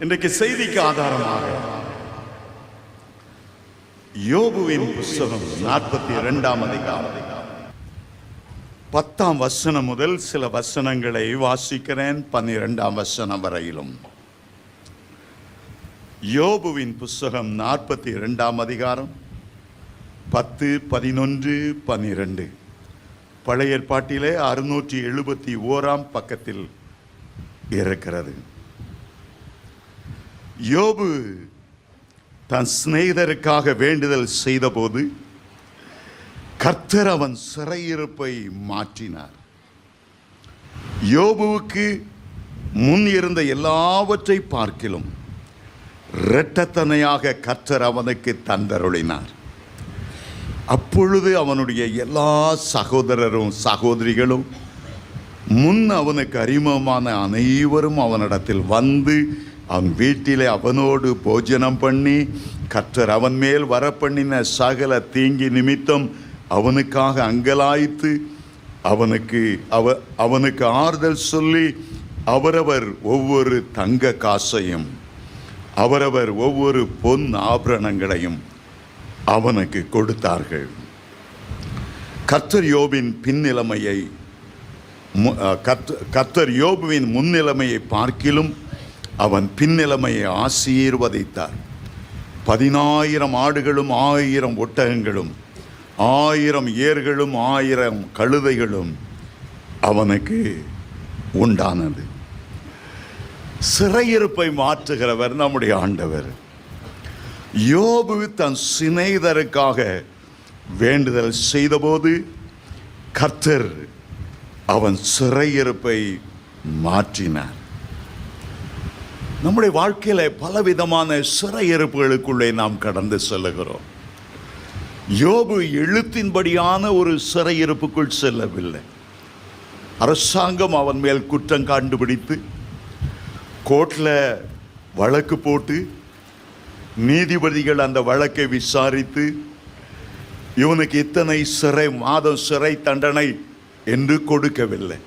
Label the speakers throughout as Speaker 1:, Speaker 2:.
Speaker 1: இன்றைக்கு செய்திக்கு ஆதாரமாக யோபுவின் புஸ்தகம் 42ஆம் அதிகாரம் 10ஆம் வசனம் முதல் சில வசனங்களை வாசிக்கிறேன். 12ஆம் வசனம் வரையிலும். யோபுவின் புஸ்தகம் 42ஆம் அதிகாரம் 10, 11, 12. பழைய ஏற்பாட்டிலே 671ஆம் பக்கத்தில் இருக்கிறது. யோபு தன் சிநேகிதருக்காக வேண்டுதல் செய்தபோது கர்த்தர் அவன் சிறையிருப்பை மாற்றினார். யோபுவுக்கு முன் இருந்த எல்லாவற்றை பார்க்கிலும் இரட்டத்தனையாக கர்த்தர் அவனுக்கு தந்தருளினார். அப்பொழுது அவனுடைய எல்லா சகோதரரும் சகோதரிகளும் முன் அவனுக்கு அறிமுகமான அனைவரும் அவனிடத்தில் வந்து அவன் வீட்டிலே அவனோடு போஜனம் பண்ணி கர்த்தர் அவன் மேல் வரப்பண்ணின சகல தீங்கி நிமித்தம் அவனுக்காக அங்கலாய்த்து அவனுக்கு ஆறுதல் சொல்லி அவரவர் ஒவ்வொரு தங்க காசையும் அவரவர் ஒவ்வொரு பொன் ஆபரணங்களையும் அவனுக்கு கொடுத்தார்கள். கர்த்தர் யோபுவின் முன்னிலைமையை பார்க்கிலும் அவன் பின்னிலைமையை ஆசீர்வதித்தார். 10,000 ஆடுகளும் 1000 ஒட்டகங்களும் 1000 ஏர்களும் 1000 கழுதைகளும் அவனுக்கு உண்டானது. சிறையிருப்பை மாற்றுகிறவர் நம்முடைய ஆண்டவர். யோபு தன் சிநேகிதருக்காக வேண்டுதல் செய்தபோது கர்த்தர் அவன் சிறையிருப்பை மாற்றினார். நம்முடைய வாழ்க்கையில பலவிதமான சிறையிருப்புகளுக்குள்ளே நாம் கடந்து செல்லுகிறோம். யோபு எழுத்தின்படியான ஒரு சிறையிருப்புக்குள் செல்லவில்லை. அரசாங்கம் அவன் மேல் குற்றம் கண்டுபிடித்து கோர்ட்டில் வழக்கு போட்டு நீதிபதிகள் அந்த வழக்கை விசாரித்து இவனுக்கு இத்தனை மாதம் சிறை தண்டனை என்று கொடுக்கவில்லை.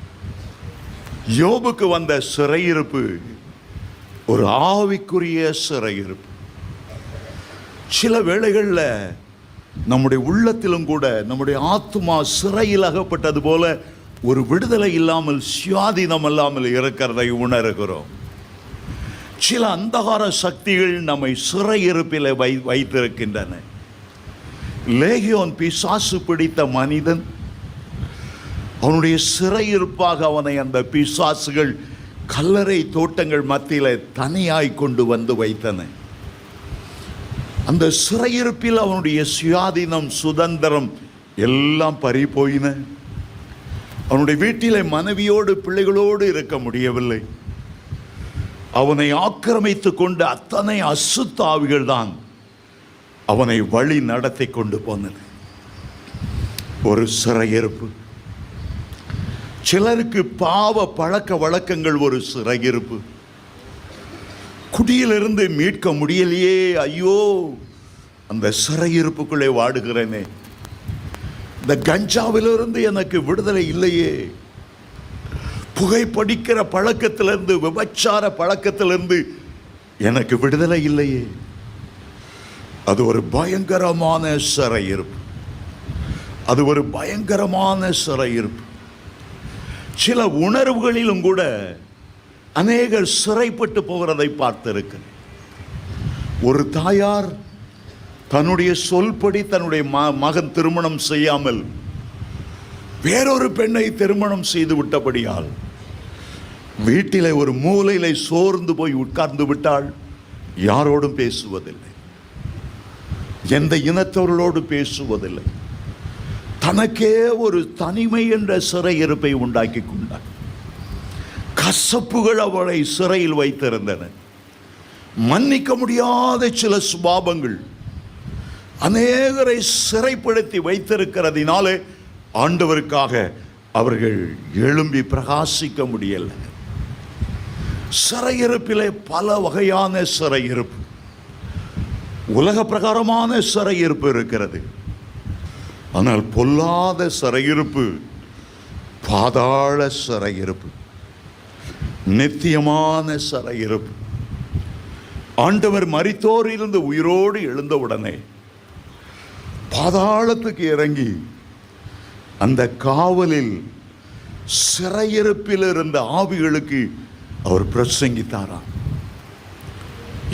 Speaker 1: யோபுக்கு வந்த சிறையிருப்பு ஒரு ஆவிக்குரிய சிறையிருப்பு. சில வேளைகளில் நம்முடைய உள்ளத்திலும் கூட நம்முடைய ஆத்துமா சிறையில் அகப்பட்டது போல ஒரு விடுதலை இல்லாமல் சுயாதீனம் இல்லாமல் இருக்கிறதை உணர்கிறோம். சில அந்தகார சக்திகள் நம்மை சிறையிருப்பில் வைத்திருக்கின்றன. லேகியோன் பிசாசு பிடித்த மனிதன், அவனுடைய சிறையிருப்பாக அவனை அந்த பிசாசுகள் கல்லறை தோட்டங்கள் மத்தியில் தனியாய் கொண்டு வந்து வைத்தன. அந்த சிறையிருப்பில் அவனுடைய சுயாதீனம் சுதந்திரம் எல்லாம் பறி போயின. அவனுடைய வீட்டிலே மனைவியோடு பிள்ளைகளோடு இருக்க முடியவில்லை. அவனை ஆக்கிரமித்து கொண்டு அத்தனை அசுத்தாவிகள் தான் அவனை வழி நடத்தி கொண்டு போனது. ஒரு சிறையிருப்பு. சிலருக்கு பாவ பழக்க வழக்கங்கள் ஒரு சிறையிருப்பு. குடியிலிருந்து மீட்க முடியலையே, ஐயோ அந்த சிறையிருப்புக்குள்ளே வாடுகிறேனே, இந்த கஞ்சாவிலிருந்து எனக்கு விடுதலை இல்லையே, புகைப்படிக்கிற பழக்கத்திலிருந்து விபச்சார பழக்கத்திலிருந்து எனக்கு விடுதலை இல்லையே. அது ஒரு பயங்கரமான சிறையிருப்பு. அது ஒரு பயங்கரமான சிறையிருப்பு. சில உணர்வுகளிலும் கூட அநேகர் சிறைப்பட்டு போகிறதை பார்த்திருக்கிறேன். ஒரு தாயார் தன்னுடைய சொல்படி தன்னுடைய மகன் திருமணம் செய்யாமல் வேறொரு பெண்ணை திருமணம் செய்து விட்டபடியால் வீட்டிலே ஒரு மூலையிலே சோர்ந்து போய் உட்கார்ந்து விட்டாள். யாரோடும் பேசுவதில்லை, எந்த இனத்தவர்களோடு பேசுவதில்லை. தனக்கே ஒரு தனிமை என்ற சிறையிருப்பை உண்டாக்கி கொண்டார். கசப்புகள் அவளை சிறையில் வைத்திருந்தன. மன்னிக்க முடியாத சில சுபாவங்கள் அநேகரை சிறைப்படுத்தி வைத்திருக்கிறதினாலே ஆண்டவருக்காக அவர்கள் எழும்பி பிரகாசிக்க முடியலை. சிறையிருப்பிலே பல வகையான சிறையிருப்பு, உலக பிரகாரமான சிறையிருப்பு இருக்கிறது. ஆனால் பொல்லாத சிறையிருப்பு பாதாள சிறையிருப்பு, நித்தியமான சிறையிருப்பு. ஆண்டவர் மரித்தோரிலிருந்து உயிரோடு எழுந்தவுடனே பாதாளத்துக்கு இறங்கி அந்த காவலில் சிறையிருப்பில் இருந்த ஆவிகளுக்கு அவர் பிரசங்கித்தாராம்.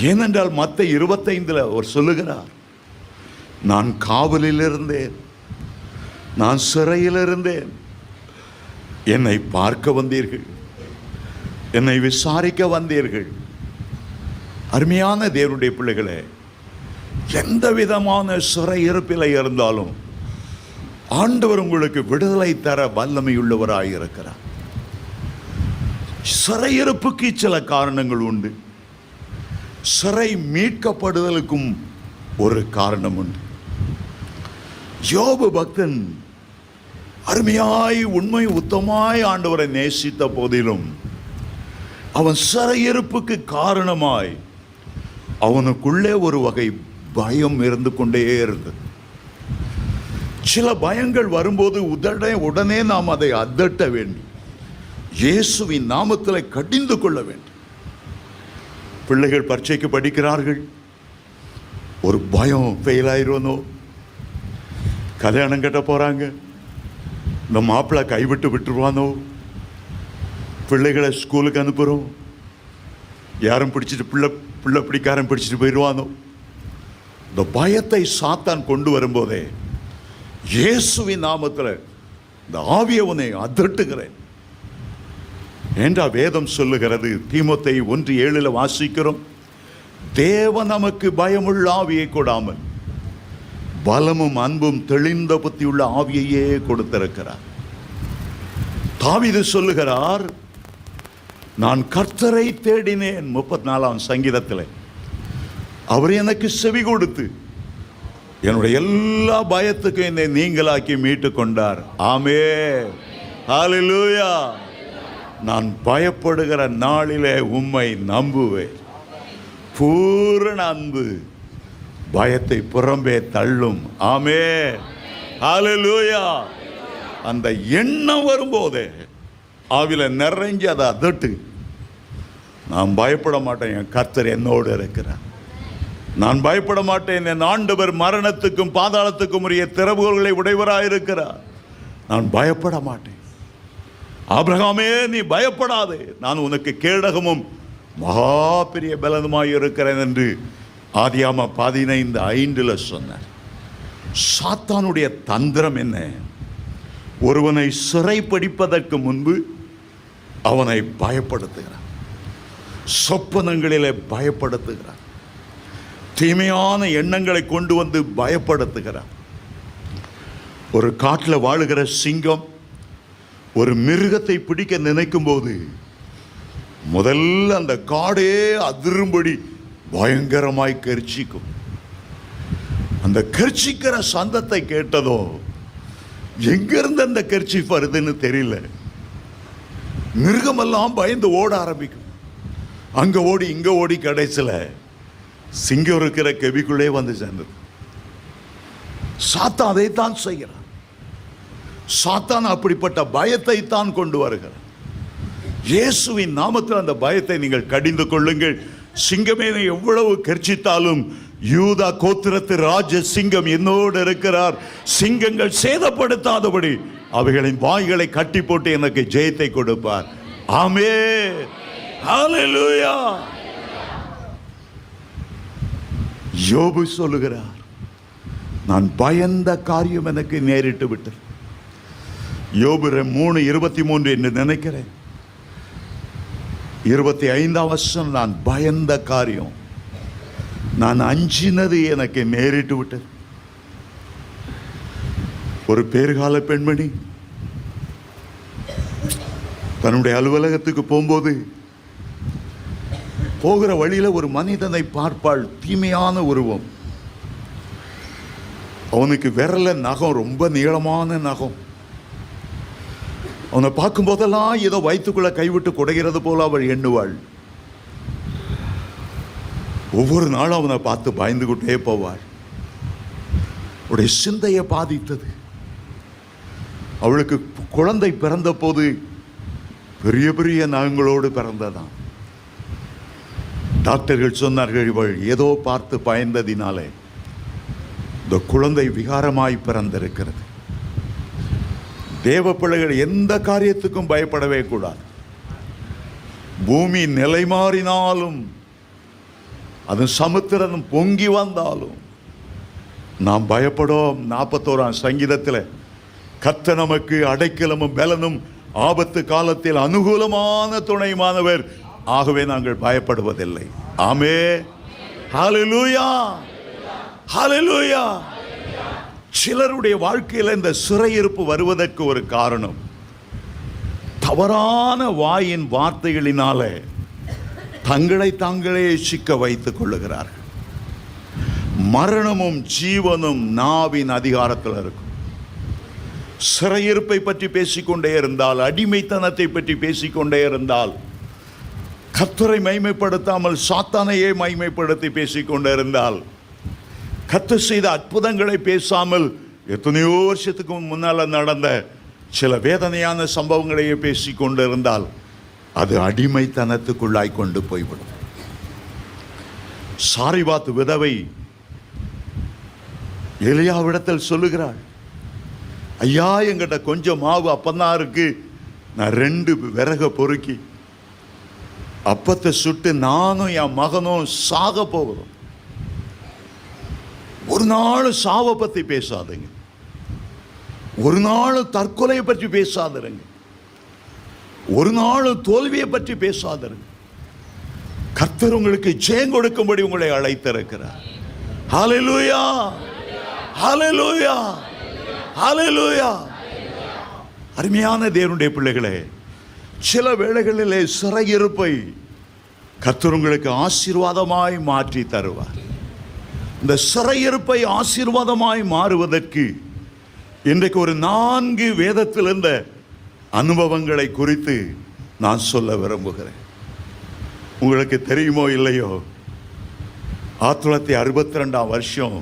Speaker 1: ஏனென்றால் மத்தேயு 25 அவர் சொல்லுகிறார், நான் காவலில் இருந்தேன், நான் சிறையில் இருந்தேன், என்னை பார்க்க வந்தீர்கள், என்னை விசாரிக்க வந்தீர்கள். அருமையான தேவனுடைய பிள்ளைகளே, எந்த விதமான சிறையிருப்பில் இருந்தாலும் ஆண்டவர் உங்களுக்கு விடுதலை தர வல்லமையுள்ளவராய் இருக்கிறார். சிறையிருப்புக்கு சில காரணங்கள் உண்டு, சிறை மீட்கப்படுதலுக்கும் ஒரு காரணம் உண்டு. யோபு பக்தன் அருமையாய் உண்மை உத்தமாய் ஆண்டவரை நேசித்த போதிலும் அவன் சிறையிருப்புக்கு காரணமாய் அவனுக்குள்ளே ஒரு வகை பயம் இருந்து கொண்டே இருந்தது. சில பயங்கள் வரும்போது உடனே நாம் அதை அதட்ட வேண்டும், இயேசுவின் நாமத்தில் கடிந்து கொள்ள வேண்டும். பிள்ளைகள் பரீட்சைக்கு படிக்கிறார்கள், ஒரு பயம் ஃபெயில் ஆயிடுவனோ, கல்யாணம் கட்ட போறாங்க, இந்த மாப்பிள்ளை கைவிட்டு விட்டுருவானோ, பிள்ளைகளை ஸ்கூலுக்கு அனுப்புகிறோம், யாரும் பிடிச்சிட்டு பிள்ளை பிடிக்காரன் பிடிச்சிட்டு போயிடுவானோ. இந்த பயத்தை சாத்தான் கொண்டு வரும்போதே இயேசுவின் நாமத்தில் இந்த ஆவியவனை அதட்டுகிறேன் என்றா வேதம் சொல்லுகிறது. தீமோத்தேயு 1:7 வாசிக்கிறோம், தேவன் நமக்கு பயமுள்ள ஆவியை கொடாமல் பலமும் அன்பும் தெளிந்த புத்தியுள்ள ஆவியையே கொடுத்திருக்கிறார். தாவீது சொல்லுகிறார், நான் கர்த்தரை தேடினேன் 34ஆம் சங்கீதத்தில். அவர் எனக்கு செவி கொடுத்து என்னுடைய எல்லா பயத்துக்கும் என்னை நீங்களாக்கி மீட்டு கொண்டார். ஆமென், ஹல்லேலூயா. நான் பயப்படுகிற நாளிலே உம்மை நம்புவேன். பூரண அன்பு பயத்தை புறம்பே தள்ளும். ஆமென், ஹல்லேலூயா. அந்த எண்ணம் வரும்போதே ஆவில நிறைஞ்சு அதை அதட்டு, நான் பயப்பட மாட்டேன், என் கர்த்தர் என்னோடு இருக்கிறார், நான் பயப்பட மாட்டேன், என் ஆண்டவர் மரணத்துக்கும் பாதாளத்துக்கும் உரிய திறவுகோல்களை உடையவராயிருக்கிறார், நான் பயப்பட மாட்டேன். ஆபிரகாமே, நீ பயப்படாதே, நான் உனக்கு கேடகமும் மகா பெரிய பலனுமாய் இருக்கிறேன் என்று ஆதியாகமம் 15:5 சொன்னார். சாத்தானுடைய தந்திரம் என்ன? ஒருவனை சிறைப்பிடிப்பதற்கு முன்பு அவனை பயப்படுத்துகிறான், சொப்பனங்களிலே பயப்படுத்துகிறான், தீமையான எண்ணங்களை கொண்டு வந்து பயப்படுத்துகிறான். ஒரு காட்டில் வாழுகிற சிங்கம் ஒரு மிருகத்தை பிடிக்க நினைக்கும் போது முதல்ல அந்த காடே அதிரும்படி பயங்கரமாய் கர்ச்சிக்கும். அந்த கர்ச்சிக்கிற சந்தத்தை கேட்டதோ எங்கிருந்து அந்த கர்ச்சி வருதுன்னு தெரியல, மிருகமெல்லாம் பயந்து ஓட ஆரம்பிக்கும். அங்க ஓடி இங்க ஓடி கடைசியில் சிங்கம் இருக்கிற கெபிக்குள்ளே வந்து சேர்ந்தது. சாத்தான் அதைத்தான் செய்கிறான். சாத்தான் அப்படிப்பட்ட பயத்தை தான் கொண்டு வருகிறார். இயேசுவின் நாமத்தில் அந்த பயத்தை நீங்கள் கடிந்து கொள்ளுங்கள். சிங்கமே, எவ்வளவு கர்ச்சித்தாலும் யூதா கோத்திரத்து ராஜ சிங்கம் என்னோடு இருக்கிறார், சிங்கங்கள் சேதப்படுத்தாதபடி அவைகளின் வாய்களை கட்டி போட்டு எனக்கு ஜெயத்தை கொடுப்பார். ஆமென், ஹல்லேலூயா. யோபு சொல்லுகிறார், நான் பயந்த காரியம் எனக்கு நேரிட்டு விட்டது. யோபு 3:23 என்று நினைக்கிறேன். 25ஆம் வசனம், நான் பயந்த காரியம், நான் அஞ்சினது எனக்கு நேரிட்டு விட்டது. ஒரு பேறுகால பெண்மணி தன்னுடைய அலுவலகத்துக்கு போகும்போது போகிற வழியில ஒரு மனிதனை பார்ப்பாள், தீமையான உருவம். அவனுக்கு விரல நகம், ரொம்ப நீளமான நகம். அவனை பார்க்கும் போதெல்லாம் ஏதோ வயிற்றுக்குள்ள கைவிட்டு குடைகிறது போல அவள் எண்ணுவாள். ஒவ்வொரு நாளும் அவனை பார்த்து பயந்துகிட்டே போவாள். அவளுடைய சிந்தையை பாதித்தது. அவளுக்கு குழந்தை பிறந்த போது பெரிய பெரிய நகங்களோடு பிறந்ததான். டாக்டர்கள் சொன்னார்கள், இவள் ஏதோ பார்த்து பயந்ததினாலே இந்த குழந்தை விகாரமாய் பிறந்திருக்கிறது. தேவ பிள்ளைகள் எந்த காரியத்துக்கும் பயப்படவே கூடாது. பூமி நிலை மாறினாலும், அது சமுத்திரம் பொங்கி வந்தாலும் நாம் பயப்படோம். 41ஆம் சங்கீதத்தில் கர்த்தர் நமக்கு அடைக்கலமும் பலனும் ஆபத்து காலத்தில் அனுகூலமான துணைமானவர், ஆகவே நாங்கள் பயப்படுவதில்லை. ஆமென். ஹல்லேலூயா, ஹல்லேலூயா. சிலருடைய வாழ்க்கையில் இந்த சிறையிருப்பு வருவதற்கு ஒரு காரணம், தவறான வாயின் வார்த்தைகளினாலே தங்களை தாங்களே சிக்க வைத்துக் கொள்ளுகிறார்கள். மரணமும் ஜீவனும் நாவின் அதிகாரத்தில் இருக்கும். சிறையிருப்பை பற்றி பேசிக்கொண்டே இருந்தால், அடிமைத்தனத்தை பற்றி பேசிக்கொண்டே இருந்தால், கர்த்தரை மைமைப்படுத்தாமல் சாத்தானையே மைமைப்படுத்தி பேசிக்கொண்டே இருந்தால், கர்த்தர் செய்த அற்புதங்களை பேசாமல் எத்தனையோ வருஷத்துக்கு முன்னால் நடந்த சில வேதனையான சம்பவங்களையே பேசிக்கொண்டு இருந்தால், அது அடிமைத்தனத்துக்குள்ளாய் கொண்டு போய்விடும். சாரிபாத் விதவை எலியாவிடத்தில் சொல்லுகிறாள், ஐயா, என்கிட்ட கொஞ்சம் மாவு அப்பந்தான் இருக்கு, நான் 2 விறக பொறுக்கி அப்பத்தை சுட்டு நானும் என் மகனும் சாக போகிறோம். ஒரு நாள் சாவை பற்றி பேசாதுங்க, ஒரு நாள் தற்கொலையை பற்றி பேசாதிருங்க, ஒரு நாள் தோல்வியை பற்றி பேசாதிருங்க. கர்த்தர் உங்களுக்கு ஜெயம் கொடுக்கும்படி உங்களை அழைத்திருக்கிறார். ஹல்லேலூயா, ஹல்லேலூயா, ஹல்லேலூயா. அருமையான தேவனுடைய பிள்ளைகளே, சில வேளைகளிலே சிறையிருப்பை கர்த்தர் உங்களுக்கு ஆசீர்வாதமாய் மாற்றி தருவார். இந்த சிறையிருப்பை ஆசீர்வாதமாய் மாறுவதற்கு இன்றைக்கு ஒரு 4 வேதத்தில் இருந்த அனுபவங்களை குறித்து நான் சொல்ல விரும்புகிறேன். உங்களுக்கு தெரியுமோ இல்லையோ, 1962ஆம் வருஷம்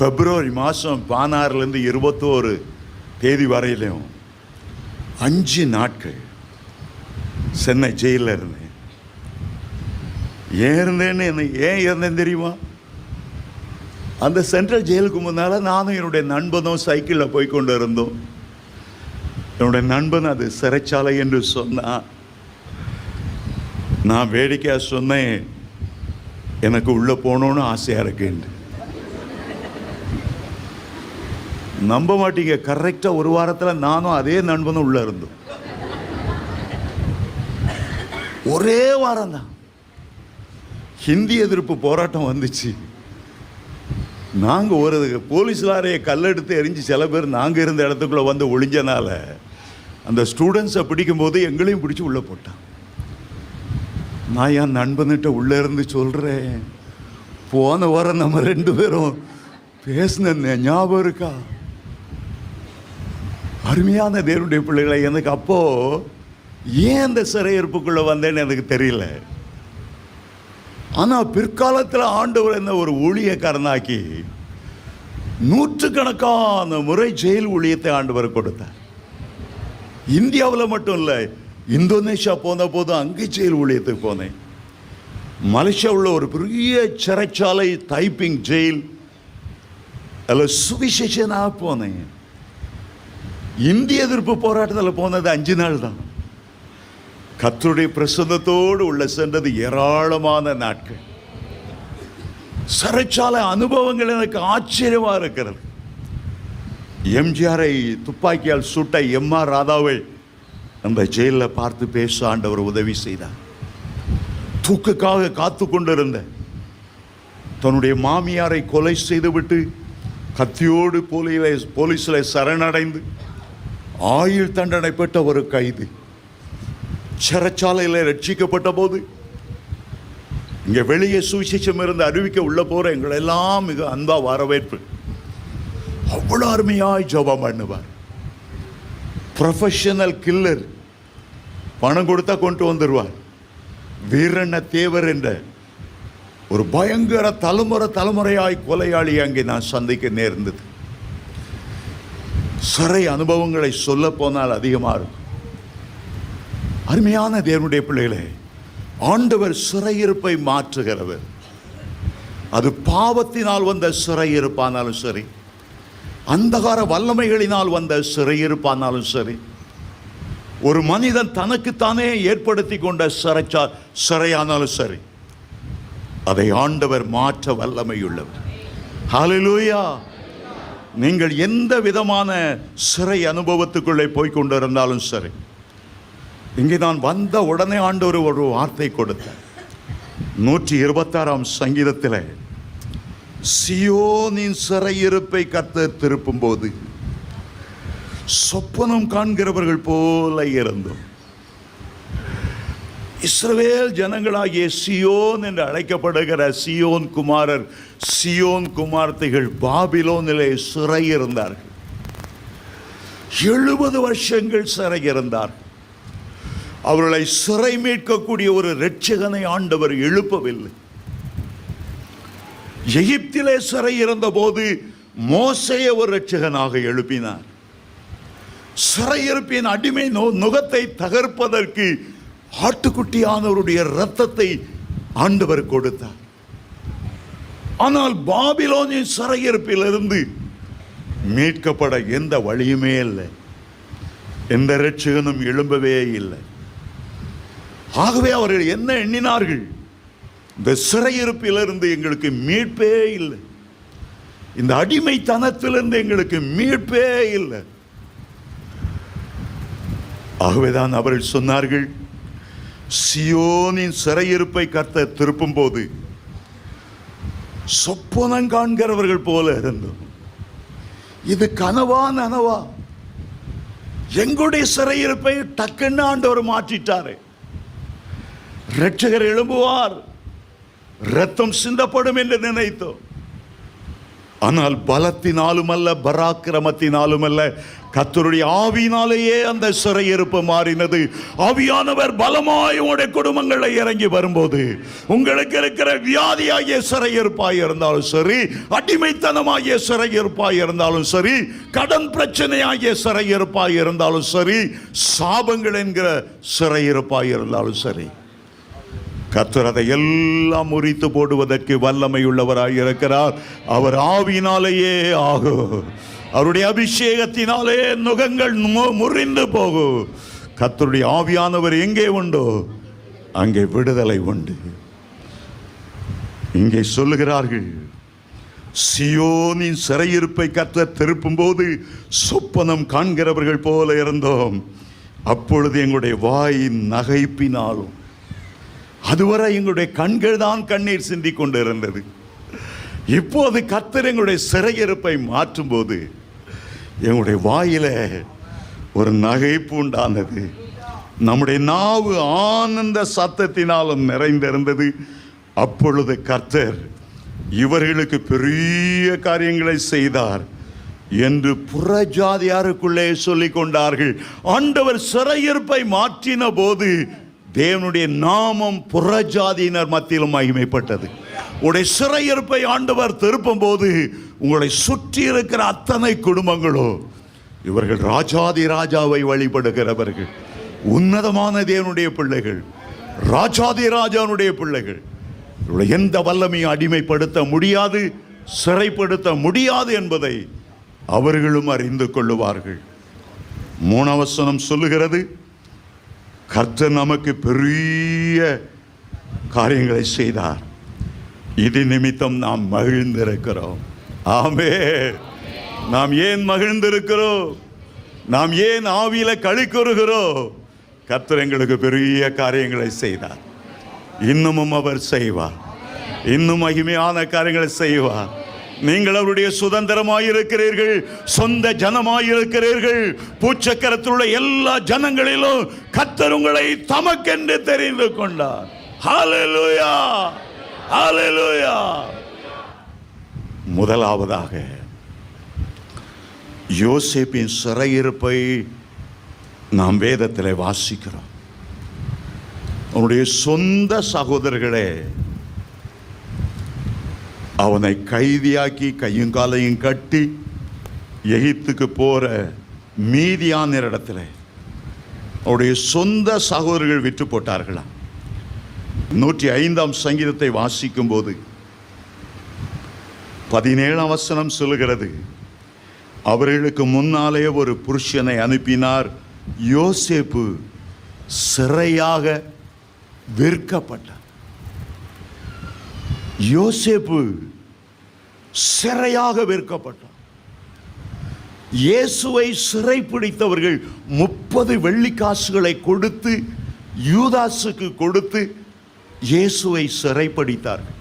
Speaker 1: பிப்ரவரி மாதம் 16லேருந்து 21 தேதி வரையிலும் 5 நாட்கள் சென்னை ஜெயிலில் இருந்தேன். ஏன் இருந்தேன்னு தெரியுமா? அந்த சென்ட்ரல் ஜெயிலுக்கு முன்னால் நானும் என்னுடைய நண்பனும் சைக்கிளில் போய் கொண்டு இருந்தோம். என்னுடைய நண்பன் அது சிறைச்சாலை என்று சொன்னான். நான் வேடிக்கையாக சொன்னேன், எனக்கு உள்ளே போகணுன்னு ஆசையாக இருக்குன்னு. நம்ப மாட்டீங்க, கரெக்டாக ஒரு வாரத்தில் நானும் அதே நண்பனும் உள்ளே இருந்தோம். ஒரே வாரம் தான் ஹிந்தி எதிர்ப்பு போராட்டம் வந்துச்சு. நாங்கள் ஒரு போலீஸ் லாரியை கல்லெடுத்து எரிஞ்சு சில பேர் நாங்கள் இருந்த இடத்துக்குள்ளே வந்து ஒளிஞ்சனால அந்த ஸ்டூடெண்ட்ஸை பிடிக்கும்போது எங்களையும் பிடிச்சி உள்ளே போட்டான். நான் என் நண்பன்கிட்ட உள்ளே இருந்து சொல்கிறேன், போன வாரம் நம்ம 2 பேரும் பேசின ஞாபகம் இருக்கா? அருமையான தேவனுடைய பிள்ளைகளை, எனக்கு அப்போது ஏன் இந்த சிறையிருப்புக்குள்ளே வந்தேன்னு எனக்கு தெரியல. ஆனால் பிற்காலத்தில் ஆண்டவர் என்ன ஒரு ஊழியக்காரனாக்கி 100கணக்கான முறை ஜெயில் ஊழியத்தை ஆண்டவர் கொடுத்தார். இந்தியாவில் மட்டும் இல்லை, இந்தோனேஷியா போன போதும் அங்கே ஜெயில் ஊழியத்துக்கு போனேன். மலேசியாவில் ஒரு பெரிய சிறைச்சாலை, டைப்பிங் ஜெயில், அதில் சுவிசேஷனாக போனேன். இந்திய எதிர்ப்பு போராட்டத்தில் போனது 5 நாள் தான். கர்த்தருடைய பிரசன்னத்தோடு உள்ள சென்றது ஏராளமான நாட்கள். சிறைச்சாலை அனுபவங்கள் எனக்கு ஆச்சரியமாக இருக்கிறது. எம்ஜிஆரை துப்பாக்கியால் சுட்ட எம்.ஆர். ராதாவை அந்த ஜெயிலில் பார்த்து பேச ஆண்டவர் உதவி செய்தார். தூக்குக்காக காத்து கொண்டிருந்த தன்னுடைய மாமியாரை கொலை செய்துவிட்டு கத்தியோடு போலீஸில் சரணடைந்து ஆயுள் தண்டனை பெற்ற ஒரு கைது சிறைச்சாலையில் ரட்சிக்கப்பட்ட போது, இங்கே வெளியே சுவிசேஷம் இருந்து அறிவிக்க உள்ள போகிற எங்களெல்லாம் மிக அன்பா வரவேற்பு. அவ்வளோ அருமையாய் ஜெபம் பண்ணுவார். ப்ரொஃபஷனல் கில்லர், பணம் கொடுத்தா கொண்டு வந்துடுவார். வீரண்ண தேவர் என்ற ஒரு பயங்கர தலைமுறையாய் கொலையாளி அங்கே நான் சந்திக்க நேர்ந்தது. சிறை அனுபவங்களை சொல்ல போனால் அதிகமாக இருக்கும். அருமையான தேவனுடைய பிள்ளைகளே, ஆண்டவர் சிறையிருப்பை மாற்றுகிறவர். அது பாவத்தினால் வந்த சிறையிருப்பானாலும் சரி, அந்தகார வல்லமைகளினால் வந்த சிறையிருப்பானாலும் சரி, ஒரு மனிதன் தனக்குத்தானே ஏற்படுத்தி கொண்ட சிறையானாலும் சரி, அதை ஆண்டவர் மாற்ற வல்லமையுள்ளவர். ஹல்லேலூயா. நீங்கள் எந்த விதமான சிறை அனுபவத்துக்குள்ளே போய்கொண்டிருந்தாலும் சரி, இங்கே நான் வந்த உடனே ஆண்டவர் ஒரு வார்த்தை கொடுத்தார். 126ஆம் சங்கீதத்தில் சியோனின் சிறையிருப்பை கர்த்தர் திருப்பும் போது சொப்பனம் காண்கிறவர்கள் போல இருந்தோம். இஸ்ரவேல் ஜனங்களாகிய சியோன் என்று அழைக்கப்படுகிற சியோன் குமாரர், சியோன் குமார்த்திகள் பாபிலோனிலே சிறையிருந்தார்கள். 70 வருஷங்கள் சிறையிருந்தார்கள். அவர்களை சிறை மீட்கக்கூடிய ஒரு இரட்சகனை ஆண்டவர் எழுப்பவில்லை. எகிப்திலே சிறை இருந்த போது மோசேயை ஒரு இரட்சகனாக எழுப்பினார். சிறையிருப்பின் அடிமை நுகத்தை தகர்ப்பதற்கு ஆட்டுக்குட்டியானவருடைய இரத்தத்தை ஆண்டவர் கொடுத்தார். ஆனால் பாபிலோனின் சிறையிருப்பிலிருந்து மீட்கப்பட எந்த வழியுமே இல்லை. எந்த இரட்சகனும் எழும்பவே இல்லை. ஆகவே அவர்கள் என்ன எண்ணினார்கள்? இந்த சிறையிருப்பிலிருந்து எங்களுக்கு மீட்பே இல்லை, இந்த அடிமைத்தனத்திலிருந்து எங்களுக்கு மீட்பே இல்லை. ஆகவேதான் அவர்கள் சொன்னார்கள், சியோனின் சிறையிருப்பை கர்த்தர் திருப்பும் போது சொப்பனம் காண்கிறவர்கள் போல இருந்தோம். இது கனவா நனவா? எங்களுடைய சிறையிருப்பை டக்குன்னு ஆண்டவர் மாற்றிட்டாரு. இரட்சகர் எழும்புவார், இரத்தம் சிந்தப்படும் என்று நினைத்தோம். ஆனால் பலத்தினாலும் அல்ல, பராக்கிரமத்தினாலும் அல்ல, கர்த்தருடைய ஆவியினாலேயே அந்த சிறையிருப்பு மாறினது. ஆவியானவர் பலமாய் உங்களுடைய குடும்பங்களை இறங்கி வரும்போது, உங்களுக்கு இருக்கிற வியாதியாகிய சிறையிருப்பாய் இருந்தாலும் சரி, அடிமைத்தனமாகிய சிறையிருப்பாய் இருந்தாலும் சரி, கடன் பிரச்சனையாகிய சிறையிருப்பாய் இருந்தாலும் சரி, சாபங்கள் என்கிற சிறையிருப்பாய் இருந்தாலும் சரி, கர்த்தர் அதை எல்லாம் முறித்து போடுவதற்கு வல்லமை உள்ளவராய் இருக்கிறார். அவர் ஆவியினாலேயே ஆகும். அவருடைய அபிஷேகத்தினாலே நுகங்கள் முறிந்து போகும். கர்த்தருடைய ஆவியானவர் எங்கே உண்டோ அங்கே விடுதலை உண்டு. இங்கே சொல்லுகிறார்கள், சியோனின் சிறையிருப்பை கர்த்தர் திருப்பும் போது சொப்பனம் காண்கிறவர்கள் போல இருந்தோம். அப்பொழுது எங்களுடைய வாய் நகைப்பினாலும், அதுவரை எங்களுடைய கண்கள் தான் கண்ணீர் சிந்திக் கொண்டு இருந்தது. இப்போது கர்த்தர் எங்களுடைய சிறையிருப்பை மாற்றும் போது எங்களுடைய வாயில ஒரு நகைப்பு உண்டானது. நம்முடைய நாவு ஆனந்த சத்தத்தினாலும் நிறைந்திருந்தது. அப்பொழுது கர்த்தர் இவர்களுக்கு பெரிய காரியங்களை செய்தார் என்று புறஜாதியாருக்குள்ளே சொல்லிக் கொண்டார்கள். ஆண்டவர் சிறையிருப்பை மாற்றின போது தேவனுடைய நாமம் புறஜாதியினர் மத்தியிலும் மகிமைப்பட்டது. உடைய சிறையிருப்பை ஆண்டவர் திருப்பும் போது உங்களை சுற்றி இருக்கிற அத்தனை குடும்பங்களோ, இவர்கள் ராஜாதி ராஜாவை வழிபடுகிறவர்கள், உன்னதமான தேவனுடைய பிள்ளைகள், ராஜாதி ராஜாவுடைய பிள்ளைகள். இவருடைய எந்த வல்லமையும் அடிமைப்படுத்த முடியாது, சிறைப்படுத்த முடியாது என்பதை அவர்களும் அறிந்து கொள்ளுவார்கள். 3 வசனம் சொல்லுகிறது, கர்த்தர் நமக்கு பெரிய காரியங்களை செய்தார், இது நிமித்தம் நாம் மகிழ்ந்திருக்கிறோம். ஆமென். நாம் ஏன் மகிழ்ந்திருக்கிறோம்? நாம் ஏன் ஆவியில களி கூறுகிறோம்? கர்த்தர் எங்களுக்கு பெரிய காரியங்களை செய்தார். இன்னமும் அவர் செய்வார். இன்னும் மகிமையான காரியங்களை செய்வார். நீங்கள் அவருடைய சுதந்திரமாயிருக்கிறீர்கள், சொந்த ஜனமாயிருக்கிறீர்கள். பூச்சக்கரத்தில் உள்ள எல்லா ஜனங்களிலும் கர்த்தர் உங்களை தமக்கென்று தெரிந்து கொண்டார். ஹல்லேலூயா, ஹல்லேலூயா. முதலாவதாக யோசேப்பின் சிறையிருப்பை நாம் வேதத்தில் வாசிக்கிறோம். அவனுடைய சொந்த சகோதரர்களே அவனை கைதியாக்கி கையும் காலையும் கட்டி எகிப்துக்கு போற மீதியான இடத்துல அவருடைய சொந்த சகோதரர்கள் விற்று போட்டார்களாம். 105 சங்கீதத்தை வாசிக்கும் போது 17 வசனம் சொல்லுகிறது, அவர்களுக்கு முன்னாலே ஒரு புருஷனை அனுப்பினார், யோசேப்பு சிறையாக விற்கப்பட்டார். யோசேப்பு சிறையாக விற்கப்பட்டார். இயேசுவை சிறை பிடித்தவர்கள் 30 வெள்ளிக்காசுகளை கொடுத்து யூதாசுக்கு கொடுத்து இயேசுவை சிறைப்பிடித்தார்கள்.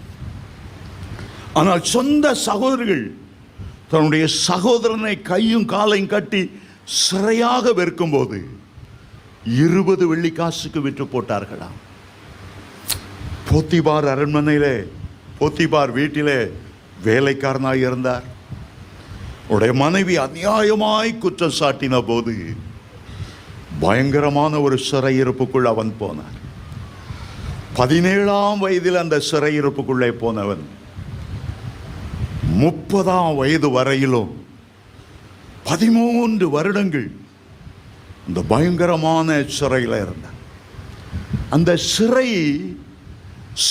Speaker 1: ஆனால் சொந்த சகோதரர்கள் தன்னுடைய சகோதரனை கையும் காலையும் கட்டி சிறையாக விற்கும் போது 20 வெள்ளிக்காசுக்கு விற்று போட்டார்களாம். போத்திபார் அரண்மனையிலே, போத்திபார் வீட்டிலே வேலைக்காரனாய் இருந்தார். உடைய மனைவி அநியாயமாய் குற்றம் சாட்டின போது பயங்கரமான ஒரு சிறையிருப்புக்குள் அவன் போனார். 17ஆம் வயதில் அந்த சிறையிருப்புக்குள்ளே போனவன் 30ஆம் வயது வரையிலும் 13 வருடங்கள் அந்த பயங்கரமான சிறையில் இருந்தார். அந்த சிறை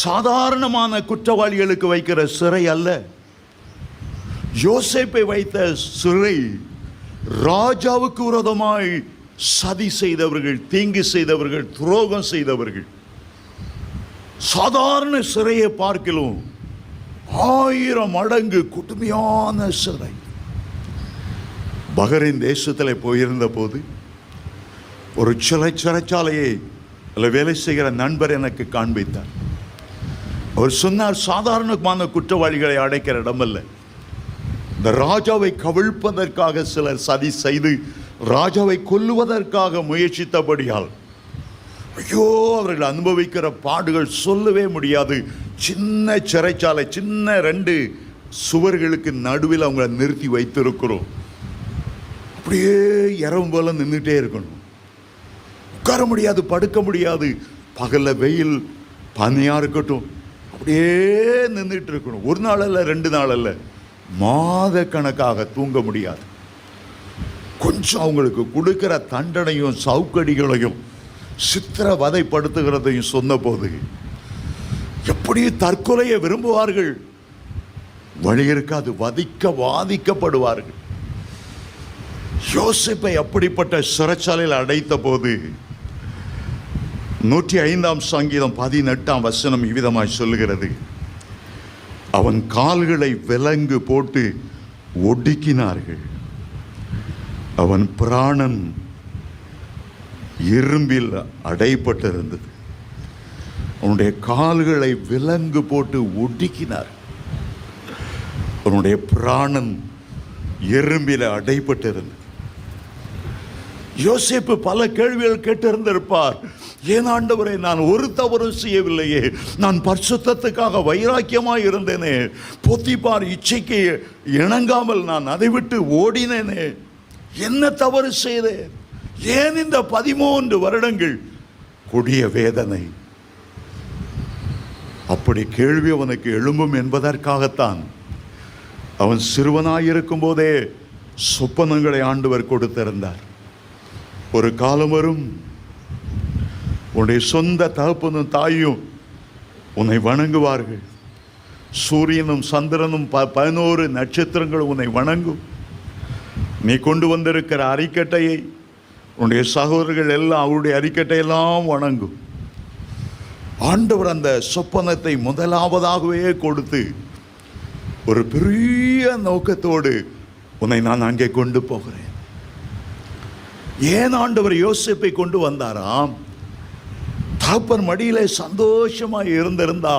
Speaker 1: சாதாரணமான குற்றவாளிகளுக்கு வைக்கிற சிறை அல்ல. யோசேப்பை வைத்த சிறை ராஜாவுக்கு விரோதமாய் சதி செய்தவர்கள், தீங்கு செய்தவர்கள், துரோகம் செய்தவர்கள். சாதாரண சிறையை பார்க்கலாம் 1000 மடங்கு கொடுமையான சிறை. பஹ்ரைன் தேசத்தில் போயிருந்த போது ஒரு சிறைச்சாலையை வேலை செய்கிற நண்பர் எனக்கு காண்பித்தார். அவர் சொன்னார், சாதாரணமான குற்றவாளிகளை அடைக்கிற இடமல்ல, இந்த ராஜாவை கவிழ்ப்பதற்காக சிலர் சதி செய்து ராஜாவை கொல்லுவதற்காக முயற்சித்தபடியால் ஐயோ அவர்கள் அனுபவிக்கிற பாடுகள் சொல்லவே முடியாது. சின்ன சிறைச்சாலை, சின்ன 2 சுவர்களுக்கு நடுவில் அவங்கள நிறுத்தி வைத்திருக்கிறோம். அப்படியே இரவும் போல நின்றுட்டே இருக்கணும். உட்கார முடியாது, படுக்க முடியாது. பகல்ல வெயில், பனியா இருக்கட்டும், அப்படியே நின்றுட்டு இருக்கணும். 1 நாள் அல்ல, 2 நாள் அல்ல, மாத கணக்காக தூங்க முடியாது. கொஞ்சம் அவங்களுக்கு கொடுக்கிற தண்டனையும் சவுக்கடிகளையும் சித்திரவதைப்படுத்துகிறதையும் சொன்ன போது எப்படி தற்கொலையை விரும்புவார்கள்? வழி இருக்காது, வாதிக்கப்படுவார்கள். யோசேப்பை அப்படிப்பட்ட சிறைச்சாலையில் அடைத்த போது 105 சங்கீதம் 18 வசனம் இவ்விதமாய் சொல்லுகிறது, அவன் கால்களை விலங்கு போட்டு ஒடுக்கினார்கள், அவன் பிராணன் இரும்பில் அடைப்பட்டிருந்தது. அவனுடைய கால்களை விலங்கு போட்டு ஒடுக்கினார், அவனுடைய பிராணன் இரும்பில் அடைப்பட்டிருந்தது. யோசேப்பு பல கேள்விகள் கேட்டிருந்திருப்பார். ஏன் ஆண்டவரே, நான் ஒரு தவறும் செய்யவில்லையே, நான் பரிசுத்தத்துக்காக வைராக்கியமாய் இருந்தேனே, போத்திபார் இச்சைக்கு இணங்காமல் நான் அதை விட்டு ஓடினேனே, என்ன தவறு செய்தேன்? ஏன் இந்த 13 வருடங்கள் கொடிய வேதனை? அப்படி கேள்வி அவனுக்கு எழும்பும் என்பதற்காகத்தான் அவன் சிறுவனாயிருக்கும் போதே சொப்பனங்களை ஆண்டவர் கொடுத்திருந்தார். ஒரு காலம் வரும், உன்னுடைய சொந்த தகப்பனும் தாயும் உன்னை வணங்குவார்கள், சூரியனும் சந்திரனும் 11 நட்சத்திரங்களும் உன்னை வணங்கும். நீ கொண்டு வந்திருக்கிற அறிக்கட்டையை உன்னுடைய சகோதரர்கள் எல்லாம் அவருடைய அறிக்கட்டையெல்லாம் வணங்கும். ஆண்டவர் அந்த சொப்பனத்தை முதலாவதாகவே கொடுத்து ஒரு பெரிய நோக்கத்தோடு உன்னை நான் அங்கே கொண்டு போகிறேன். ஏன் ஆண்டவர் யோசேப்பை கொண்டு வந்தாராம்? தகப்பன் மடியிலே சந்தோஷமாய் இருந்திருந்தா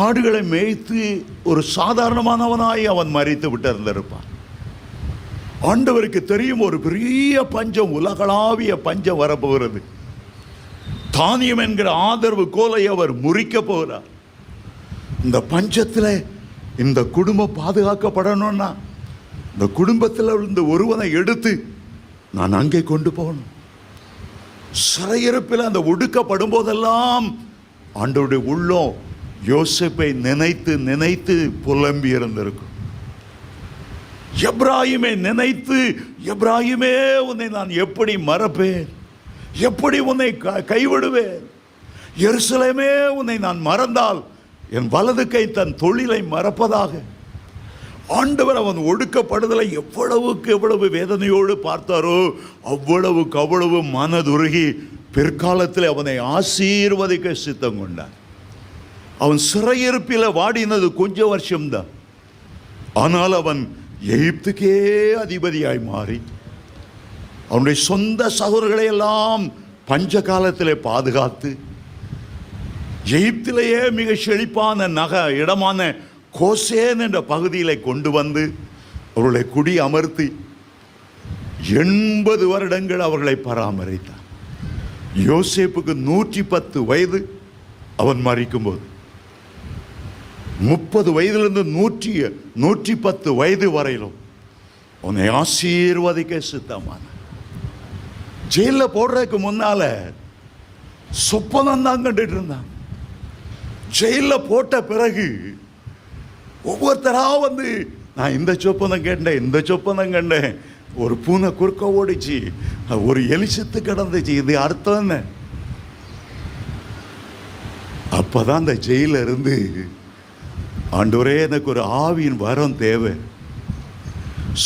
Speaker 1: ஆடுகளை மேய்த்து ஒரு சாதாரணமானவனாய் அவன் மரித்து விட்டு இருந்திருப்பான். ஆண்டவருக்கு தெரியும், ஒரு பெரிய பஞ்சம், உலகளாவிய பஞ்சம் வரப்போகிறது. தானியம் என்கிற ஆதரவு கோலை அவர் முறிக்க போகிறார். இந்த பஞ்சத்தில் இந்த குடும்பம் பாதுகாக்கப்படணும்னா இந்த குடும்பத்தில் இருந்து ஒருவனை எடுத்து நான் அங்கே கொண்டு போகணும். சிறையிருப்பில் அந்த ஒடுக்கப்படும் போதெல்லாம் ஆண்டவருடைய உள்ளம் யோசேப்பை நினைத்து நினைத்து புலம்பி இருந்திருக்கும். எப்ராஹிமை நினைத்து, எப்ராஹிமே உன்னை நான் எப்படி மறப்பேன், எப்படி உன்னை கைவிடுவேன், எருசலேமே, உன்னை நான் மறந்தால் என் வலது கை தன் தொழிலை மறப்பதாக. ஆண்டவர் அவன் ஒடுக்கப்படுதலை எவ்வளவுக்கு எவ்வளவு வேதனையோடு பார்த்தாரோ அவ்வளவுக்கு அவ்வளவு மனதுருகி பிற்காலத்தில் அவனை ஆசீர்வதிக்க சித்தம் கொண்டார். அவன் சிறையிருப்பில் வாடினது கொஞ்சம் வருஷம்தான். ஆனால் அவன் எகிப்துக்கே அதிபதியாய் மாறி அவனுடைய சொந்த சகோதரர்களை எல்லாம் பஞ்ச காலத்திலே பாதுகாத்து எகிப்திலேயே மிக செழிப்பான இடமான கோசேன் என்ற பகுதியிலே கொண்டு வந்து அவர்களை குடி அமர்த்தி 80 வருடங்கள் அவர்களை பராமரித்தார். யோசேப்புக்கு 110 வயது அவன் மரிக்கும்போது 30 வயதிலிருந்து 110 வயது வரையிலும் அவனை ஆசீர்வதிக்க சித்தமான. ஜெயிலில் போடுறதுக்கு முன்னால சொப்பனம் தான் கண்டுட்டு இருந்தான். ஜெயிலில் போட்ட பிறகு ஒவ்வொருத்தரா வந்து நான் இந்த சொப்பனம் கண்டேன், இந்த சொப்பனம் கண்டேன், ஒரு பூனை குறுக்க ஓடிச்சு, ஒரு எலி செத்து கிடந்துச்சு, இது அர்த்தம் என்ன? அப்பதான் அந்த ஜெயில இருந்து ஆண்டவரே எனக்கு ஒரு ஆவியின் வரம் தேவை,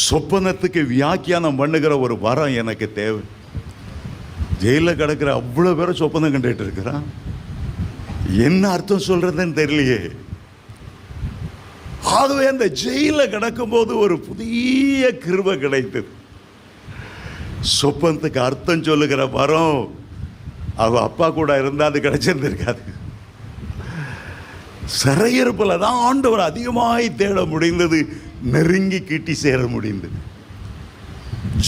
Speaker 1: சொப்பனத்துக்கு வியாக்கியானம் பண்ணுகிற ஒரு வரம் எனக்கு தேவை. ஜெயிலில் கிடக்கிற அவ்வளோ பேரை சொப்பனம் கண்டுட்டு இருக்கிறான், என்ன அர்த்தம் சொல்றதுன்னு தெரியலையே. ஆகவே அந்த ஜெயிலில் கிடக்கும் போது ஒரு புதிய கிருபை கிடைத்தது. சொப்பனத்துக்கு அர்த்தம் சொல்லுகிற வரம் அவ அப்பா கூட இருந்தால் அது கிடைச்சிருந்திருக்காது. சிறையிருப்பில் தான் ஆண்டவர் அதிகமாய் தேட முடிந்தது, நெருங்கி கிட்டி சேர முடிந்தது.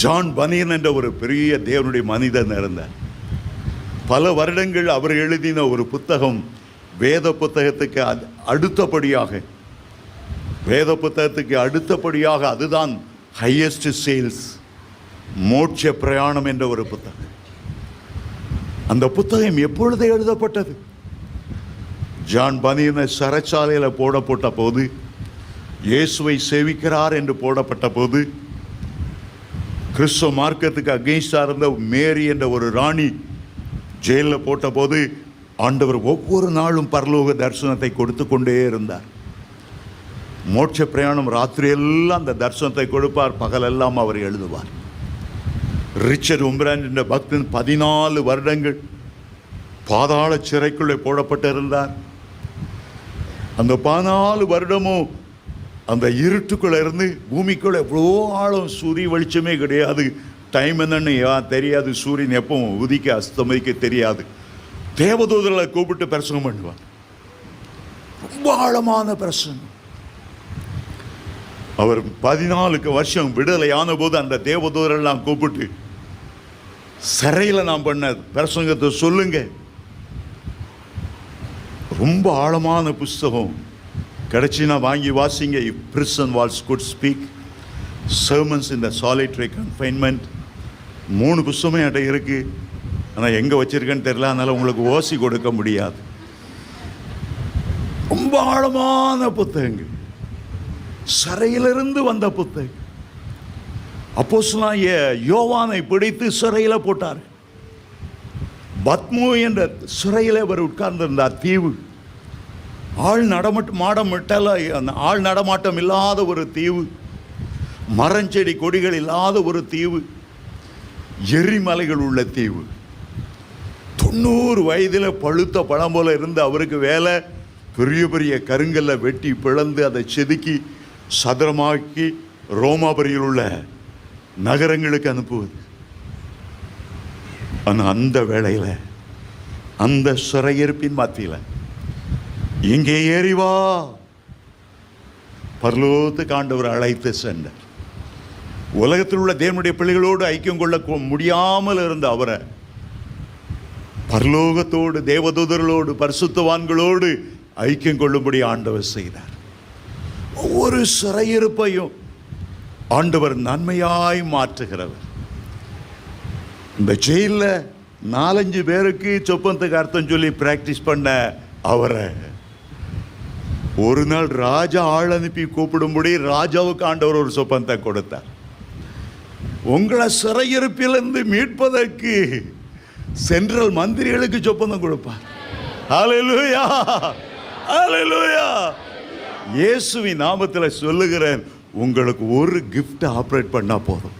Speaker 1: ஜான் பனியன் என்ற ஒரு பெரிய தேவனுடைய மனிதன் இருந்தார். பல வருடங்கள் அவர் எழுதின ஒரு புத்தகம் வேத புத்தகத்துக்கு அடுத்தபடியாக அதுதான் ஹையஸ்ட் சேல்ஸ், மோட்ச பிரயாணம் என்ற ஒரு புத்தகம். அந்த புத்தகம் எப்பொழுது எழுதப்பட்டது? ஜான் பனியனை சிறைச்சாலையில் போடப்பட்ட போது, இயேசுவை சேவிக்கிறார் என்று போடப்பட்ட போது, கிறிஸ்துவ மார்க்கத்துக்கு அகெயின்ஸ்டா இருந்த மேரி என்ற ஒரு ராணி ஜெயிலில் போட்ட போது ஆண்டவர் ஒவ்வொரு நாளும் பரலோக தரிசனத்தை கொடுத்து கொண்டே இருந்தார். மோட்ச பிரயாணம் ராத்திரியெல்லாம் அந்த தரிசனத்தை கொடுப்பார், பகலெல்லாம் அவர் எழுதுவார். ரிச்சர்ட் உம்ராண்ட் என்ற பக்தன் 14 வருடங்கள் பாதாள சிறைக்குள்ளே போடப்பட்டிருந்தார். அந்த 14 வருடமும் அந்த இருட்டுக்குள்ளே இருந்து பூமிக்குள்ள எவ்வளோ ஆழம், சூரிய வெளிச்சமே கிடையாது, டைம் என்னன்னு தெரியாது, சூரியன் எப்போ உதிக்க அஸ்தமிக்க தெரியாது. தேவதூதர்களை கூப்பிட்டு பிரசங்கம் பண்ணுவார், ரொம்ப ஆழமான பிரசங்கம். அவர் 14 வருஷம் விடுதலையான போது அந்த தேவதூதரெல்லாம் கூப்பிட்டு சிறையில் நான் பண்ண பிரசங்கத்தை சொல்லுங்க. ரொம்ப ஆழமான புஸ்தகம் கிடைச்சினா வாங்கி வாசிங்க. If prison walls could speak, sermons in the solitary confinement. 3 புஸ்தகமே என்கிட்ட இருக்கு, ஆனால் எங்கே வச்சிருக்கேன்னு தெரியல, அதனால உங்களுக்கு ஓசி கொடுக்க முடியாது. ரொம்ப ஆழமான புத்தகங்கள், சிறையிலிருந்து வந்த புத்தகம். அப்போஸ்தலனாகிய யோவானை பிடித்து சிறையில் போட்டார். பத்மு என்ற சிறையில் அவர் உட்கார்ந்திருந்தார். தீவு, ஆள் நடமாட்டம் இல்லாத ஒரு தீவு, மரஞ்செடி கொடிகள் இல்லாத ஒரு தீவு, எரிமலைகள் உள்ள தீவு. 90 வயதில் பழுத்த பழம் போல இருந்து அவருக்கு வேலை பெரிய பெரிய கருங்கல்ல வெட்டி பிளந்து அதை செதுக்கி சதுரமாக்கி ரோமாபுரியில் உள்ள நகரங்களுக்கு அனுப்புவது. ஆனால் அந்த வேளையில் அந்த சிறையிருப்பின் மத்தியில் இங்கே ஏறிவா பரலோகத்துக்கு ஆண்டவர் அழைத்து சென்றார். உலகத்தில் உள்ள தேவனுடைய பிள்ளைகளோடு ஐக்கியம் கொள்ள முடியாமல் இருந்த அவரை பரலோகத்தோடு, தேவதூதர்களோடு, பரிசுத்தவான்களோடு ஐக்கியம் கொள்ளும்படி ஆண்டவர் செய்தார். ஒவ்வொரு சிறையிருப்பையும் ஆண்டவர் நன்மையாய் மாற்றுகிறவர். இந்த ஜெயிலில் 4-5 பேருக்கு சொப்பனத்துக்கு அர்த்தம் சொல்லி பிராக்டிஸ் பண்ண அவரை ஒரு நாள் ராஜா ஆள் அனுப்பி கூப்பிடும்படி ராஜாவுக்கு ஆண்டவர் ஒரு சொப்பனத்தை கொடுத்தார். உங்களை சிறையிருப்பிலிருந்து மீட்பதற்கு சென்ட்ரல் மந்திரிகளுக்கு சொப்பனம் கொடுப்பார். ஹல்லேலூயா, ஹல்லேலூயா. இயேசுவின் நாமத்தில் சொல்லுகிறேன், உங்களுக்கு ஒரு கிஃப்ட் ஆப்ரேட் பண்ணா போதும்.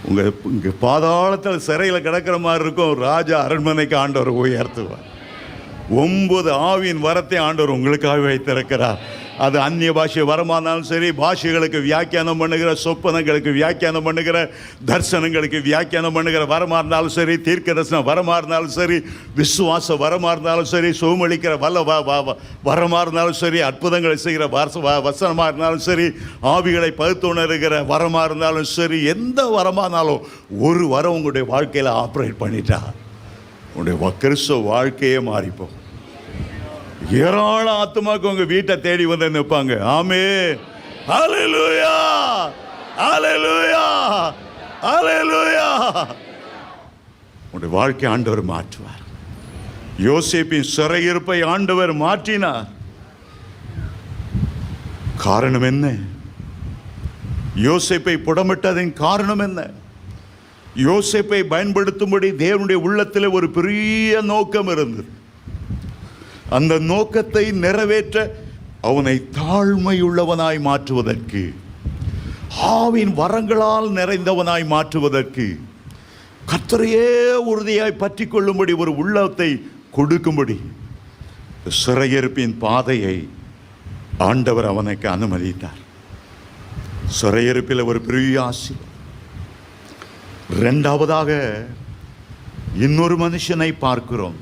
Speaker 1: உங்க பாதாளத்தில் சிறையில் கிடக்கிற மாதிரி இருக்கும், ராஜா அரண்மனைக்கு ஆண்டவர் உயர்த்துவார். 9 ஆவியின் வரத்தை ஆண்டவர் உங்களுக்காக வைத்திருக்கிறார். அது அந்நிய பாஷை வரமானாலும் சரி, பாஷைகளுக்கு வியாக்கியானம் பண்ணுகிற, சொப்பனங்களுக்கு வியாக்கியானம் பண்ணுகிற, தரிசனங்களுக்கு வியாக்கியானம் பண்ணுகிற வரமா இருந்தாலும் சரி, தீர்க்க தரிசனம் வரமா இருந்தாலும் சரி, விசுவாச வரமா இருந்தாலும் சரி, சோமளிக்கிற வரமா இருந்தாலும் சரி, அற்புதங்களை செய்கிற வசனமா இருந்தாலும் சரி, ஆவிகளை பகுத்துணர்கிற வரமா இருந்தாலும் சரி, எந்த வரமானாலும் ஒரு வரம் உங்களுடைய வாழ்க்கையில் ஆப்ரேட் பண்ணிட்டா உங்களுடைய கிறிஸ்துவ வாழ்க்கையே மாறிப்போம். ஏராள ஆத்துமாக்கு உங்க வீட்டை தேடி வந்து நிற்பாங்க. ஆமென், ஹல்லேலூயா, ஹல்லேலூயா, ஹல்லேலூயா. உங்களுடைய வாழ்க்கை ஆண்டவர் மாற்றுவார். யோசேப்பின் சிறையிருப்பை ஆண்டவர் மாற்றினார். காரணம் என்ன? யோசேப்பை புடமிட்டதின் காரணம் என்ன? யோசேப்பை பயன்படுத்தும்படி தேவனுடைய உள்ளத்தில் ஒரு பெரிய நோக்கம் இருந்தது. அந்த நோக்கத்தை நிறைவேற்ற அவனை தாழ்மையுள்ளவனாய் மாற்றுவதற்கு, ஆவின் வரங்களால் நிறைந்தவனாய் மாற்றுவதற்கு, கர்த்தரையே உறுதியாய் பற்றி கொள்ளும்படி ஒரு உள்ளத்தை கொடுக்கும்படி சிறையிருப்பின் பாதையை ஆண்டவர் அவனுக்கு அனுமதித்தார். சிறையிருப்பில் ஒரு பெரிய ஆசீர்வாதம். இரண்டாவதாக இன்னொரு மனுஷனை பார்க்கிறோம்.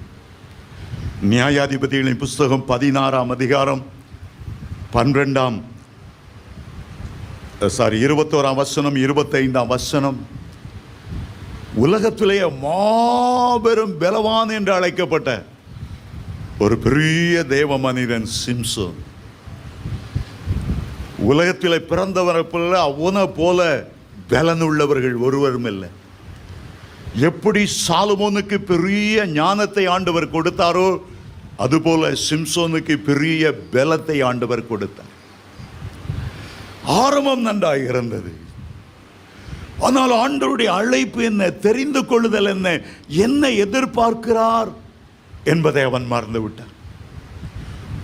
Speaker 1: நியாயாதிபதிகளின் புஸ்தகம் 16ஆம் அதிகாரம் 21ஆம் வசனம் 25ஆம் வசனம். உலகத்திலேயே மாபெரும் பலவான் என்று அழைக்கப்பட்ட ஒரு பெரிய தேவ மனிதன் சிம்சோன். உலகத்திலே பிறந்தவரை போல அவனை போல பலனுள்ளவர்கள் ஒருவரும் இல்லை. எப்படி சாலமோனுக்கு பெரிய ஞானத்தை ஆண்டவர் கொடுத்தாரோ, அதுபோல சிம்சோனுக்கு பெரிய பலத்தை ஆண்டவர் கொடுத்தார். ஆரம்பம் நன்றாக இருந்தது. ஆனால் ஆண்டவருடைய அழைப்பு என்ன, தெரிந்து கொள்ளுதல் என்ன, என்ன எதிர்பார்க்கிறார் என்பதை அவன் மறந்து விட்டார்.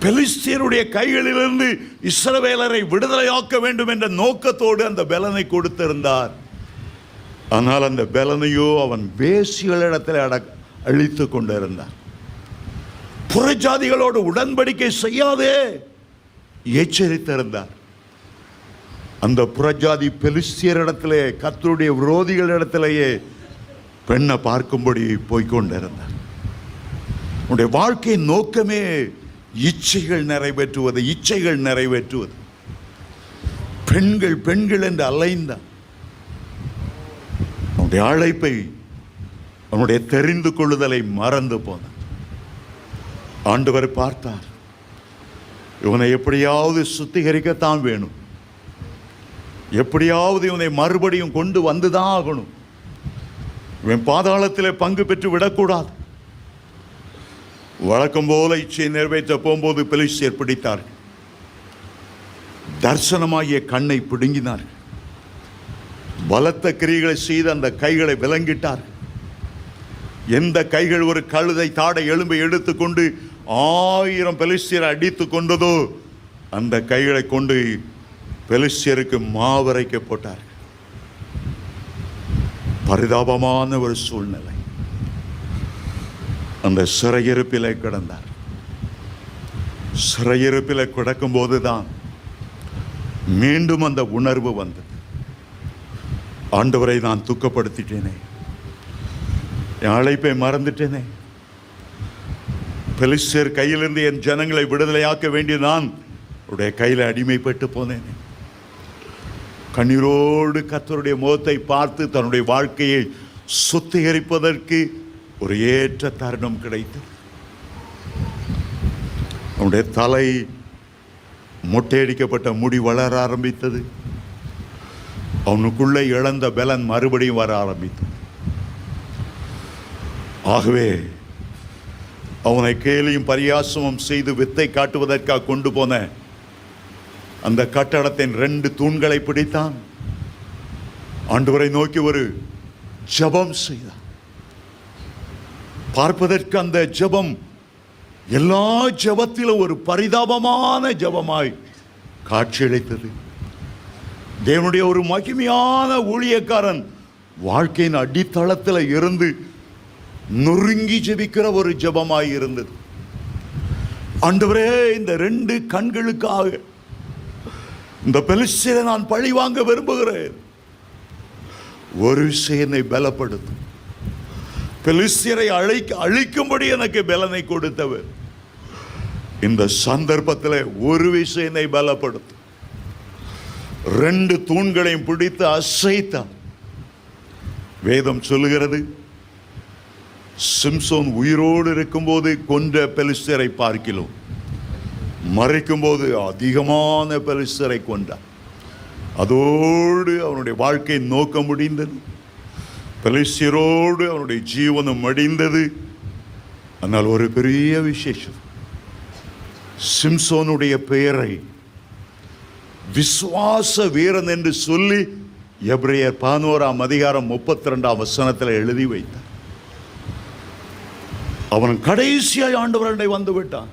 Speaker 1: பெலிஸ்தியருடைய கைகளிலிருந்து இஸ்ரவேலரை விடுதலையாக்க வேண்டும் என்ற நோக்கத்தோடு அந்த பலனை கொடுத்திருந்தார். ஆனால் அந்த பலனையோ அவன் வேசிகளிடத்தில் அழித்து கொண்டிருந்தார். புறஜாதிகளோடு உடன்படிக்கை செய்யாதே எச்சரித்திருந்தார். அந்த புறஜாதி பெலிஸ்தியரிடத்திலே, கர்த்தருடைய விரோதிகளிடத்திலேயே பெண்ணை பார்க்கும்படி போய்கொண்டிருந்தார். உன்னுடைய வாழ்க்கையின் நோக்கமே இச்சைகள் நிறைவேற்றுவது, இச்சைகள் நிறைவேற்றுவது. பெண்கள் பெண்கள் என்று அலைந்தார். அவனுடைய அழைப்பை, அவனுடைய தெரிந்து கொள்ளுதலை மறந்து போனார். ஆண்டவர் பார்த்தார், இவனை எப்படியாவது சுத்திகரிக்கத்தான் வேணும், எப்படியாவது இவனை மறுபடியும் கொண்டு வந்துதான் ஆகணும், இவன் பாதாளத்திலே பங்கு பெற்று விடக்கூடாது. வழக்கம் போல இச்சையை நிறைவேற்ற போகும்போது பெலிஸ்தியர் பிடித்தார்கள். தரிசனமாகிய கண்ணை பிடுங்கினார்கள். பலத்த கிரியைகளை செய்து அந்த கைகளை விலங்கிட்டார்கள். எந்த கைகள் ஒரு கழுதை தாடை எலும்பை எடுத்துக்கொண்டு 1000 பெலிஸ்தியரை அடித்து கொண்டதோ, அந்த கைகளை கொண்டு பெலிஸ்தியருக்கு மாவரைக்க போட்டார்கள். பரிதாபமான ஒரு சூழ்நிலை. அந்த சிறையிருப்பிலே கிடந்தார். சிறையிருப்பிலே கிடக்கும் போதுதான் மீண்டும் அந்த உணர்வு வந்தது. ஆண்டவரை நான் துக்கப்படுத்திட்டேனே, என் அழைப்பை மறந்துட்டேனே, பெலிஸ்தியர் கையிலிருந்து என் ஜனங்களை விடுதலையாக்க வேண்டிய நான் உடைய கையில் அடிமைப்பட்டு போனேனே. கண்ணீரோடு கர்த்தருடைய முகத்தை பார்த்து தன்னுடைய வாழ்க்கையை சுத்திகரிப்பதற்கு ஒரு ஏற்ற தருணம் கிடைத்தது. அவனுடைய தலை மொட்டையடிக்கப்பட்ட முடி வளர ஆரம்பித்தது. அவனுக்குள்ளே இழந்த பலன் மறுபடியும் வர ஆரம்பித்தது. ஆகவே அவனை கேலியும் பரியாசமும் செய்து வித்தை காட்டுவதற்காக கொண்டு போன அந்த கட்டடத்தின் 2 தூண்களை பிடித்தான். ஆண்டவரை நோக்கி ஒரு ஜெபம் செய்தான். பார்ப்பதற்கு அந்த ஜெபம் எல்லா ஜெபத்திலும் ஒரு பரிதாபமான ஜெபமாய் காட்சியளித்தது. தேவனுடைய ஒரு மகிமையான ஊழியக்காரன் வாழ்க்கையின் அடித்தளத்தில் இருந்து நொறுங்கி ஜெபிக்கிற ஒரு ஜெபமாய் இருந்தது. ஆண்டவரே, இந்த 2 கண்களுக்காக இந்த பெலிஸ்தியரை நான் பழி வாங்க விரும்புகிறேன். ஒரு விஷயம் என்னை பலப்படுத்தும். பெலிஸ்தியரை அழிக்கும்படி எனக்கு பலனை கொடுத்தவர். இந்த சந்தர்ப்பத்தில் ஒரு விஷயம் என்னை பலப்படுத்தும். 2 தூண்களையும் பிடித்து அசைத்தான். வேதம் சொல்லுகிறது, சிம்சோன் உயிரோடு இருக்கும்போது கொன்ற பெலிஸ்தியரை பார்க்கிலும் மறைக்கும் போது அதிகமான பெலிஸ்தியரை கொண்டார். அதோடு அவனுடைய வாழ்க்கை நோக்கம் முடிந்தது. பெலிஸ்தியரோடு அவனுடைய ஜீவனம் மடிந்தது. ஆனால் ஒரு பெரிய விசேஷம், சிம்சோனுடைய பெயரை விசுவாச வீரன் என்று சொல்லி எபிரேயர் 11:32 எழுதி வைத்தார். அவன் கடைசியாய் ஆண்டவரை வந்து விட்டான்.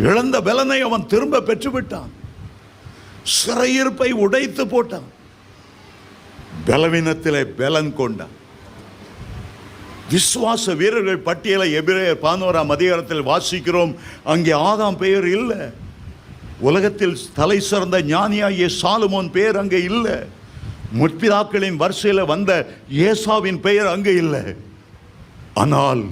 Speaker 1: இழந்த பலனை அவன் திரும்ப பெற்று விட்டான். சிறையிருப்பை உடைத்து போட்டான். பலவீனத்திலே பலன் கொண்டான். விசுவாச வீரர்கள் பட்டியலை எபிரேயர் 11 வாசிக்கிறோம். அங்கே ஆதாம் பெயர் இல்லை. உலகத்தில் தலை சிறந்த ஞானியாகிய சாலமோன் பெயர் அங்கே இல்லை. முற்பிதாக்களின் வரிசையில் வந்த ஏசாவின் பெயர் அங்கே இல்லை. ஆனால்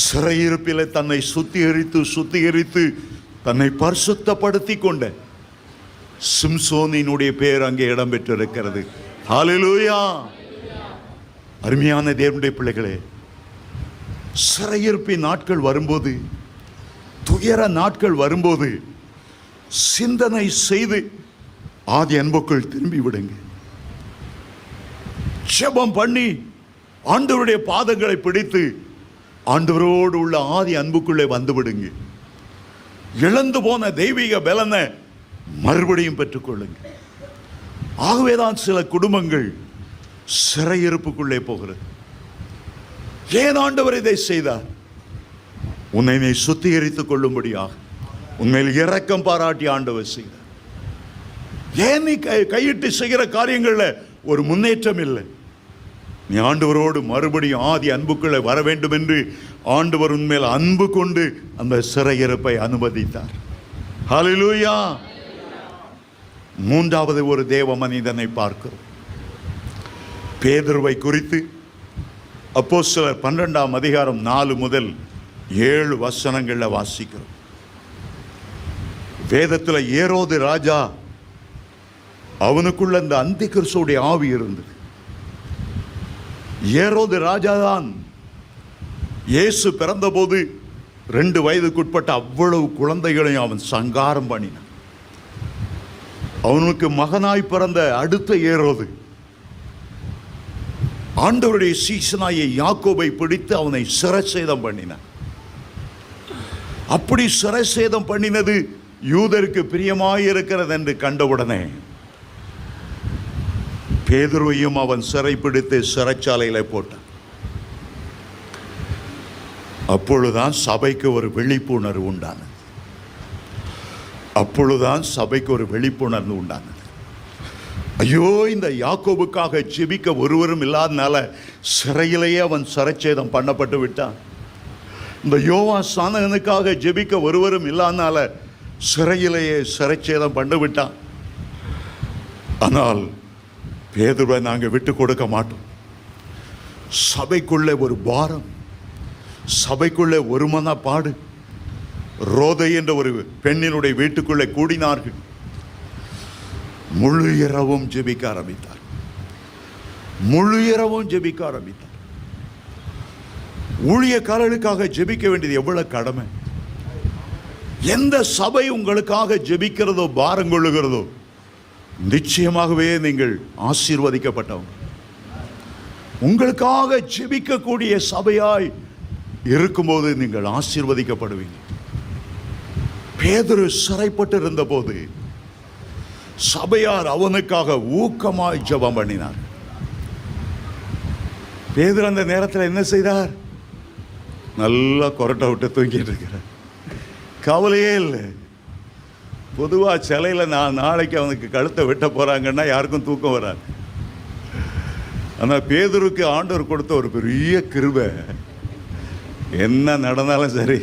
Speaker 1: சிறையிருப்பில் தன்னை சுத்திகரித்து தன்னை பரிசுத்தப்படுத்தி கொண்ட சிம்சோனினுடைய பெயர் அங்கே இடம்பெற்றிருக்கிறது. ஹல்லேலூயா! அருமையான தேவனுடைய பிள்ளைகளே, சிறையிருப்பின் நாட்கள் வரும்போது, துயர நாட்கள் வரும்போது சிந்தனை செய்து ஆதி அன்புக்குள் திரும்பி விடுங்க. ஜெபம் பண்ணி ஆண்டவருடைய பாதங்களை பிடித்து ஆண்டவரோடு உள்ள ஆதி அன்புக்குள்ளே வந்து விடுங்க. இழந்து போன தெய்வீக பலனை மறுபடியும் பெற்றுக்கொள்ளுங்க. ஆகவேதான் சில குடும்பங்கள் சிறையிருப்புக்குள்ளே போகிறது. ஏன் ஆண்டவர் இதை செய்தார்? உன்னை நீ சுத்திகரித்துக் கொள்ளும்படியாக உண்மையில் இரக்கம் பாராட்டி ஆண்டவர் செய்தார். ஏன் நீ கையிட்டு செய்கிற காரியங்களில் ஒரு முன்னேற்றம் இல்லை? நீ ஆண்டவரோடு மறுபடியும் ஆதி அன்புக்குள்ளே வர வேண்டும் என்று ஆண்டவர் உண்மையில் அன்பு கொண்டு அந்த சிறையிருப்பை அனுமதித்தார். ஹல்லேலூயா! 3வது ஒரு தேவ மனிதனை பார்க்கிறோம். பேதுருவை குறித்து அப்போஸ்தலர் 12:4-7 வாசிக்கிறோம். வேதத்தில் ஏரோது ராஜா, அவனுக்குள்ள இந்த அந்தி கிறிஸ்துவுடைய ஆவி இருந்தது. ஏரோது ராஜாதான் இயேசு பிறந்தபோது 2 வயதுக்குட்பட்ட அவ்வளவு குழந்தைகளையும் அவன் சங்காரம் பண்ணினான். அவனுக்கு மகனாய் பிறந்த அடுத்த ஏரோது ஆண்டவருடைய சீசனாய யாக்கோபை பிடித்து அவனை சிரச்சேதம் பண்ணினான். அப்படி சிரச்சேதம் பண்ணினது யூதருக்கு பிரியமாயிருக்கிறது என்று கண்டவுடனே பேதுருவையும் அவன் சிறைப்பிடித்து சிறைச்சாலையில் போட்டான். அப்பொழுதுதான் சபைக்கு ஒரு விழிப்புணர்வு உண்டானது. ஐயோ, இந்த யாக்கோபுக்காக ஜெபிக்க ஒருவரும் இல்லாதனால சிறையிலேயே அவன் சிறைச்சேதம் பண்ணப்பட்டு விட்டான். இந்த யோவா சானகனுக்காக ஜெபிக்க ஒருவரும் இல்லாதனால சிறையிலேயே சிறைச்சேதம் பண்ணி விட்டான். ஆனால் பேதுருவை நாங்கள் விட்டு கொடுக்க மாட்டோம். சபைக்குள்ளே ஒரு பாரம், சபைக்குள்ளே ஒரு மனப்பாடு. ரோதை என்ற ஒரு பெண்ணினுடைய வீட்டுக்குள்ளே கூடினார்கள். முழு இரவும் ஜெபிக்க ஆரம்பித்தார். ஊழியக்காரர்களுக்காக ஜெபிக்க வேண்டியது எவ்வளவு கடமை. எந்த சபை உங்களுக்காக ஜெபிக்கிறதோ பாரம் கொள்ளுகிறதோ நிச்சயமாகவே நீங்கள் ஆசீர்வதிக்கப்பட்டவங்க. உங்களுக்காக ஜெபிக்கக்கூடிய சபையாய் இருக்கும்போது நீங்கள் ஆசீர்வதிக்கப்படுவீங்க. பேதுரு சிறைப்பட்டு இருந்த போது சபையார் அவனுக்காக ஊக்கமாய் ஜெபம் பண்ணினார். பேதுரு அந்த நேரத்தில் என்ன செய்தார்? நல்லா கொரட்டை விட்டு தூங்கிட்டு இருக்கிறேன். கவலையே இல்லை. பொதுவாக சிலையில் நாளைக்கு அவனுக்கு கழுத்தை வெட்ட போகிறாங்கன்னா யாருக்கும் தூக்கம் வராது. ஆனால் பேதுருக்கு ஆண்டவர் கொடுத்த ஒரு பெரிய கிருபை, என்ன நடந்தாலும் சரி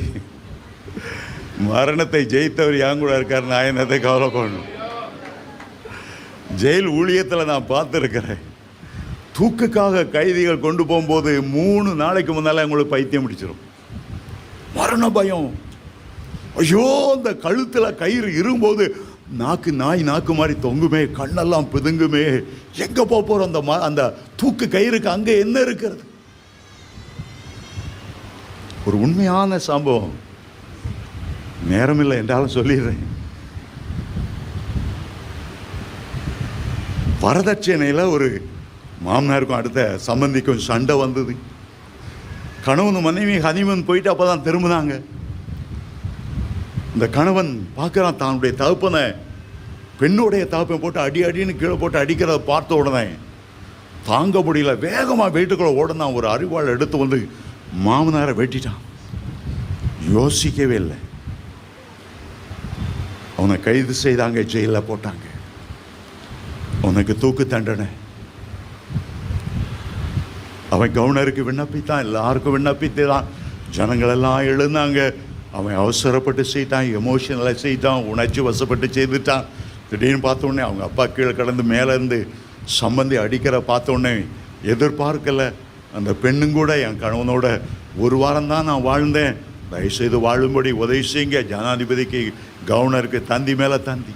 Speaker 1: மரணத்தை ஜெயித்தவர் என் கூட இருக்கார், நான் என்னத்தை கவலை பண்ணணும். ஜெயில் ஊழியத்தில் நான் பார்த்துருக்கிறேன், தூக்குக்காக கைதிகள் கொண்டு போகும்போது 3 நாளைக்கு முன்னால் அவங்களுக்கு பைத்தியம் பிடிச்சிடும், மரண பயம். ஐயோ, அந்த கழுத்தில் கயிறு இருக்கும்போது நாக்கு மாதிரி தொங்குமே, கண்ணெல்லாம் பிதுங்குமே, எங்கே போகிறோம் அந்த தூக்கு கயிறுக்கு அங்கே என்ன இருக்கிறது? ஒரு உண்மையான சம்பவம், நேரமில்லை என்றாலும் சொல்லிடுறேன். வரதட்சணையில் ஒரு மாமனாருக்கும் அடுத்த சம்பந்திக்கும் சண்டை வந்தது. கணவன் மனைவி ஹனிமூன் போயிட்டு அப்போ தான் திரும்பினாங்க. இந்த கணவன் பார்க்குறான், தன்னுடைய தகப்பனை பெண்ணுடைய தகப்பனை போட்டு அடின்னு கீழே போட்டு அடிக்கிறத பார்த்த உடனே தாங்க முடியல, வேகமாக வீட்டுக்குள்ளே ஓடனான். ஒரு அரிவாள் எடுத்து வந்து மாமனாரை வெட்டிட்டான். யோசிக்கவே இல்லை. அவனை கைது செய்தாங்க, ஜெயிலில் போட்டாங்க. அவனுக்கு தூக்கு தண்டனை. அவன் கவர்னருக்கு விண்ணப்பித்தான், எல்லாருக்கும் விண்ணப்பித்தான். ஜனங்களெல்லாம் எழுந்தாங்க. அவன் அவசரப்பட்டு செய்தான், எமோஷனலாக செய்தான், உணர்ச்சி வசப்பட்டு செய்துட்டான். திடீர்னு பார்த்தோடனே அவங்க அப்பா கீழே கடந்து மேலேருந்து சம்பந்தி அடிக்கிற பார்த்தோடனே எதிர்பார்க்கலை. அந்த பெண்ணும் கூட, என் கணவனோட 1 வாரம் தான் நான் வாழ்ந்தேன், தயவுசெய்து வாழும்படி உதவி செய்யுங்க. ஜனாதிபதிக்கு கவர்னருக்கு தந்தி மேலே தந்தி.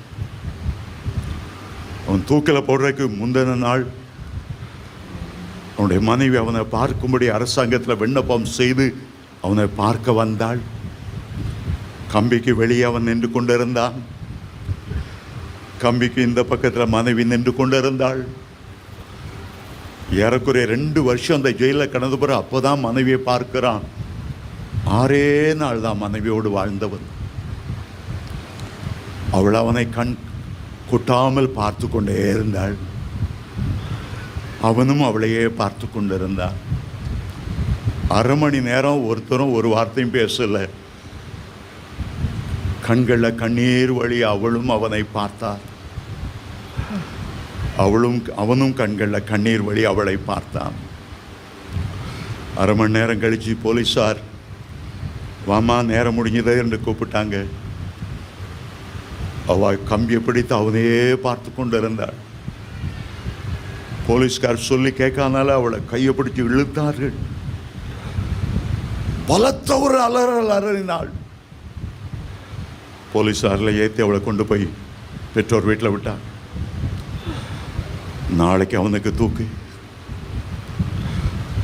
Speaker 1: அவன் தூக்கில் போடுறதுக்கு முந்தின நாள் அவனுடைய மனைவி அவனை பார்க்கும்படி அரசாங்கத்தில் விண்ணப்பம் செய்து அவனை பார்க்க வந்தாள். கம்பிக்கு வெளியே அவன் நின்று கொண்டிருந்தான். கம்பிக்கு இந்த பக்கத்தில் மனைவி நின்று கொண்டிருந்தாள். ஏறக்குறைய 2 வருஷம் அந்த ஜெயிலில் கடந்து போகிற அப்போ தான் மனைவியை பார்க்கிறான். 6 நாள் தான் மனைவியோடு வாழ்ந்தவன். அவள் அவனை கண் கொட்டாமல் பார்த்து கொண்டே இருந்தாள். அவனும் அவளையே பார்த்து கொண்டிருந்தான். 1/2 மணி நேரம் ஒருத்தரும் ஒரு வார்த்தையும் பேசலை. கண்களில் கண்ணீர் வழி அவளும் அவனை பார்த்தார். அவனும் கண்களில் கண்ணீர் வழி அவளை பார்த்தான். 1/2 மணி நேரம் கழித்து போலீஸார் வாமா நேரம் முடிஞ்சது என்று கூப்பிட்டாங்க. அவள் கம்பியை பிடித்து அவனையே பார்த்து கொண்டு இருந்தாள். போலீஸ்கார் சொல்லி கேட்காதனால அவளை கையை பிடிச்சி இழுத்தார்கள். பலத்த ஒரு அலறல் அலறினாள். போலீஸாரில் ஏற்றி அவளை கொண்டு போய் பெற்றோர் வீட்டில் விட்டான். நாளைக்கு அவனுக்கு தூக்கு.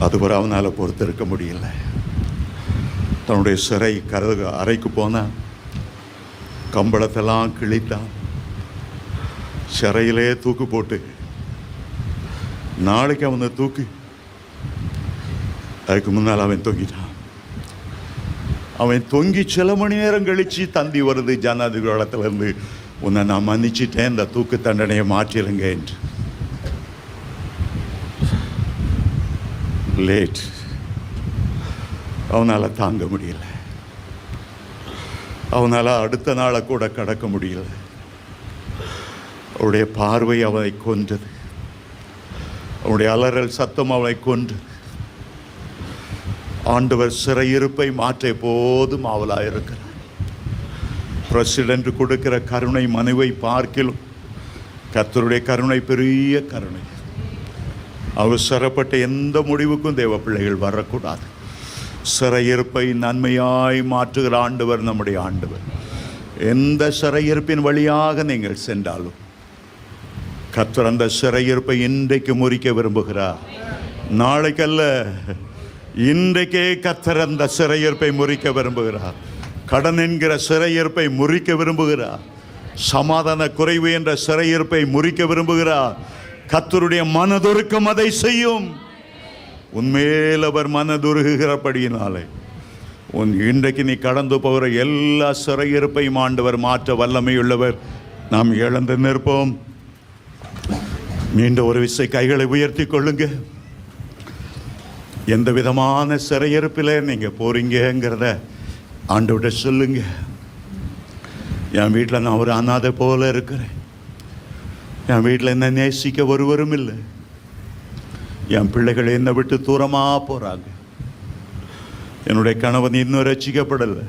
Speaker 1: அதுவரை அவனால் பொறுத்திருக்க முடியல. தன்னுடைய சிறை அறைக்கு போனான். கம்பளத்தெல்லாம் கிழித்தான். சிறையிலே தூக்கு போட்டு நாளைக்கு அவனை தூக்கு. அதுக்கு முன்னால் அவன் தொங்கிட்டான். அவன் தொங்கி சில மணி நேரம் கழிச்சு தந்தி வருது ஜனாதிபதி இடத்துலேருந்து, உன்னை நான் மன்னிச்சிட்டேன், இந்த தூக்கு தண்டனையை மாற்றிடுங்க என்று. லேட். அவனால் தாங்க முடியல. அவனால் அடுத்த நாளை கூட கடக்க முடியல. அவருடைய பார்வை அவனை கொன்றது. அவனுடைய அலறல் சத்தம் அவனை கொன்று. ஆண்டவர் சிறையிருப்பை மாற்ற போதும் அவளாக இருக்கிறார். பிரசிடென்ட் கொடுக்கிற கருணை மனுவை பார்க்கிலும் கர்த்தருடைய கருணை பெரிய கருணை. அவசரப்பட்ட எந்த முடிவுக்கும் தேவ பிள்ளைகள் வரக்கூடாது. சிறையிருப்பை நன்மையாய் மாற்றுகிற ஆண்டவர் நம்முடைய ஆண்டவர். எந்த சிறையிருப்பின் வழியாக நீங்கள் சென்றாலும் கர்த்தர் அந்த சிறையிருப்பை இன்றைக்கு முறிக்க விரும்புகிறார். நாளைக்கல்ல, இன்றைக்கே கர்த்தர் அந்த சிறையிருப்பை முறிக்க விரும்புகிறார். கடன் என்கிற சிறையிருப்பை முறிக்க விரும்புகிறார். சமாதான குறைவு என்ற சிறையிருப்பை முறிக்க விரும்புகிறார். கர்த்தருடைய மனதுருக்கம் அதை செய்யும். உன்மேல் அவர் மனதுருகிறபடியினாலே இன்றைக்கு நீ கடந்து போகிற எல்லா சிறையிருப்பையும் ஆண்டவர் மாற்ற வல்லமையுள்ளவர். நாம் இழந்து நிற்போம். மீண்டும் ஒரு விசை கைகளை உயர்த்தி கொள்ளுங்க. எந்த விதமான சிறையிருப்பில் நீங்க போறீங்கிறத ஆண்டவர்கிட்ட சொல்லுங்க. என் வீட்டில் நான் ஒரு அனாதை போல இருக்கிறேன். என் வீட்டில் என்ன நேசிக்க ஒருவரும் இல்லை. என் பிள்ளைகள் என்னை விட்டு தூரமாக போகிறாங்க. என்னுடைய கணவன் இன்னும் ரட்சிக்கப்படலை.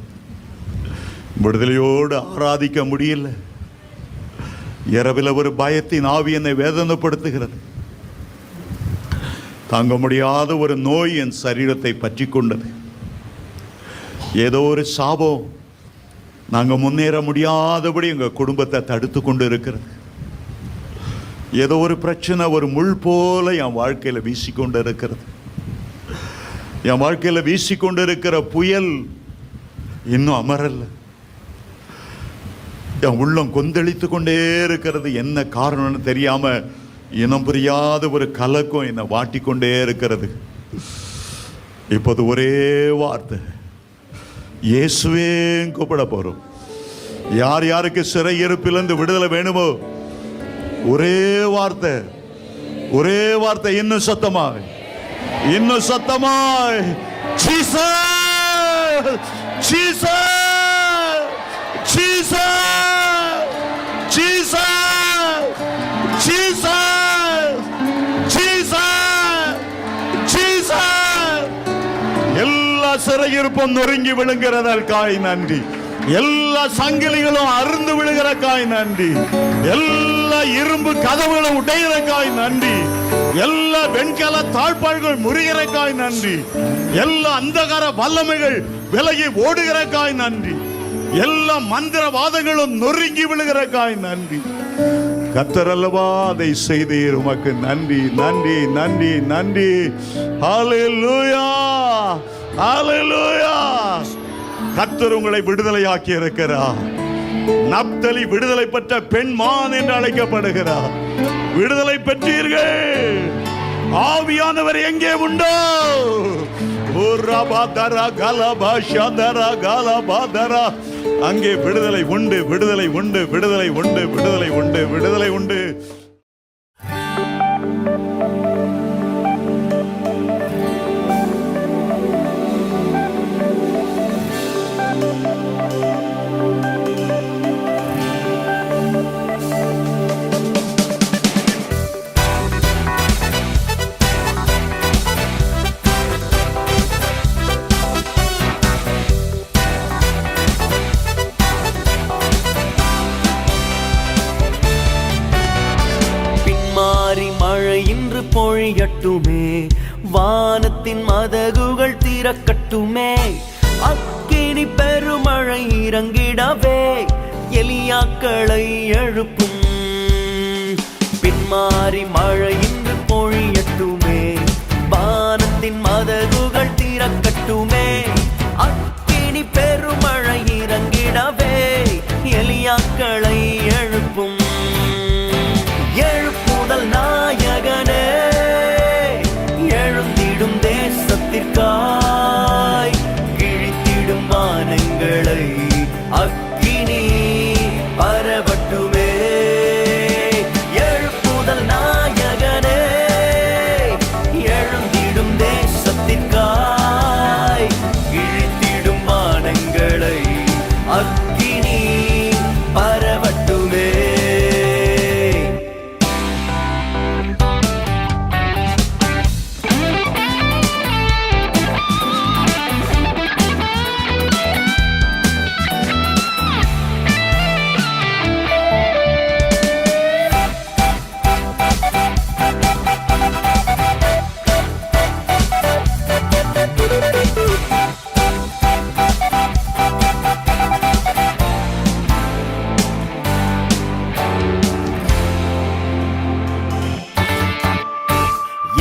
Speaker 1: விடுதலையோடு ஆராதிக்க முடியல. இரவில் ஒரு பயத்தின் ஆவி என்னை வேதனைப்படுத்துகிறது. தாங்க முடியாத ஒரு நோய் என் சரீரத்தை பற்றி கொண்டது. ஏதோ ஒரு சாபம் நாங்கள் முன்னேற முடியாதபடி எங்கள் குடும்பத்தை தடுத்து கொண்டு இருக்கிறது. ஏதோ ஒரு பிரச்சனை ஒரு முள் போல என் வாழ்க்கையில் வீசிக்கொண்டு இருக்கிறது. என் வாழ்க்கையில் வீசிக்கொண்டு இருக்கிற புயல் இன்னும் அமரல்ல. என் உள்ளம் கொந்தளித்து கொண்டே இருக்கிறது. என்ன காரணம்னு தெரியாம இனம் புரியாத ஒரு கலக்கம் என்னை வாட்டிக்கொண்டே இருக்கிறது. இப்போது ஒரே வார்த்தை, இயேசுவே கூப்பிட போறோம். யார் யாருக்கு சிறையிருப்பிலிருந்து விடுதலை வேணுமோ ஒரே வார்த்தை, ஒரே வார்த்தை, இன்னும் சத்தமாய், இன்னும் சத்தமாய், Jesus, Jesus, Jesus, Jesus, Jesus, Jesus, Jesus. எல்லா சிறையிருப்பும் நொறுங்கி விழுங்கிறதற்காய் நன்றி. எல்லா சங்கிலிகளும் அருந்து விழுகிறக்காய் நன்றி. எல்லா இரும்பு கதவுகளும் உடைகிறக்காய் நன்றி. எல்லா வெண்கல தாழ்பாள்கள் முறிகிறக்காய் நன்றி. எல்லா அந்தகார வல்லமைகள் விலகி ஓடுகிறக்காய் நன்றி. எல்லா மந்திரவாதங்களும் நொறுங்கி விழுகிறக்காய் நன்றி. கர்த்தர் அல்லவா அதை செய்தீர். உமக்கு நன்றி, நன்றி, நன்றி, நன்றி. ஹல்லேலூயா, ஹல்லேலூயா. கர்த்தர் உங்களை விடுதலையாக்கி இருக்கிறார். நப்தலி விடுதலை பெற்ற பெண்மான் என்று அழைக்கப்படுகிறார். விடுதலை பெற்றீர்கள். ஆவியானவர் எங்கே உண்டோ? அங்கே விடுதலை உண்டு, விடுதலை உண்டு, விடுதலை உண்டு, விடுதலை உண்டு, விடுதலை உண்டு.
Speaker 2: பொழியட்டுமே, வானத்தின் மதகுகள் திறக்கட்டுமே, அக்கினி பெருமழை இறங்கிடவே எலியாக்களை எழுப்பும். பின்மாறி மழை இன்று பொழியட்டுமே, வானத்தின் மதகுகள் திறக்கட்டுமே, அக்கினி பெருமழை இறங்கிடவே எலியாக்களை எழுப்பும். எழுப்புதல் நாயகனே, எழுந்திடும் தேசத்திற்காய், கிழித்திடும் வானங்களை அக்கினி பரவட்டுமே. எழுப்புதல் நாயகனே, எழுந்திடும் தேசத்திற்காய், கிழித்திடும் வானங்களை அக்கினி பரவட்டுமே.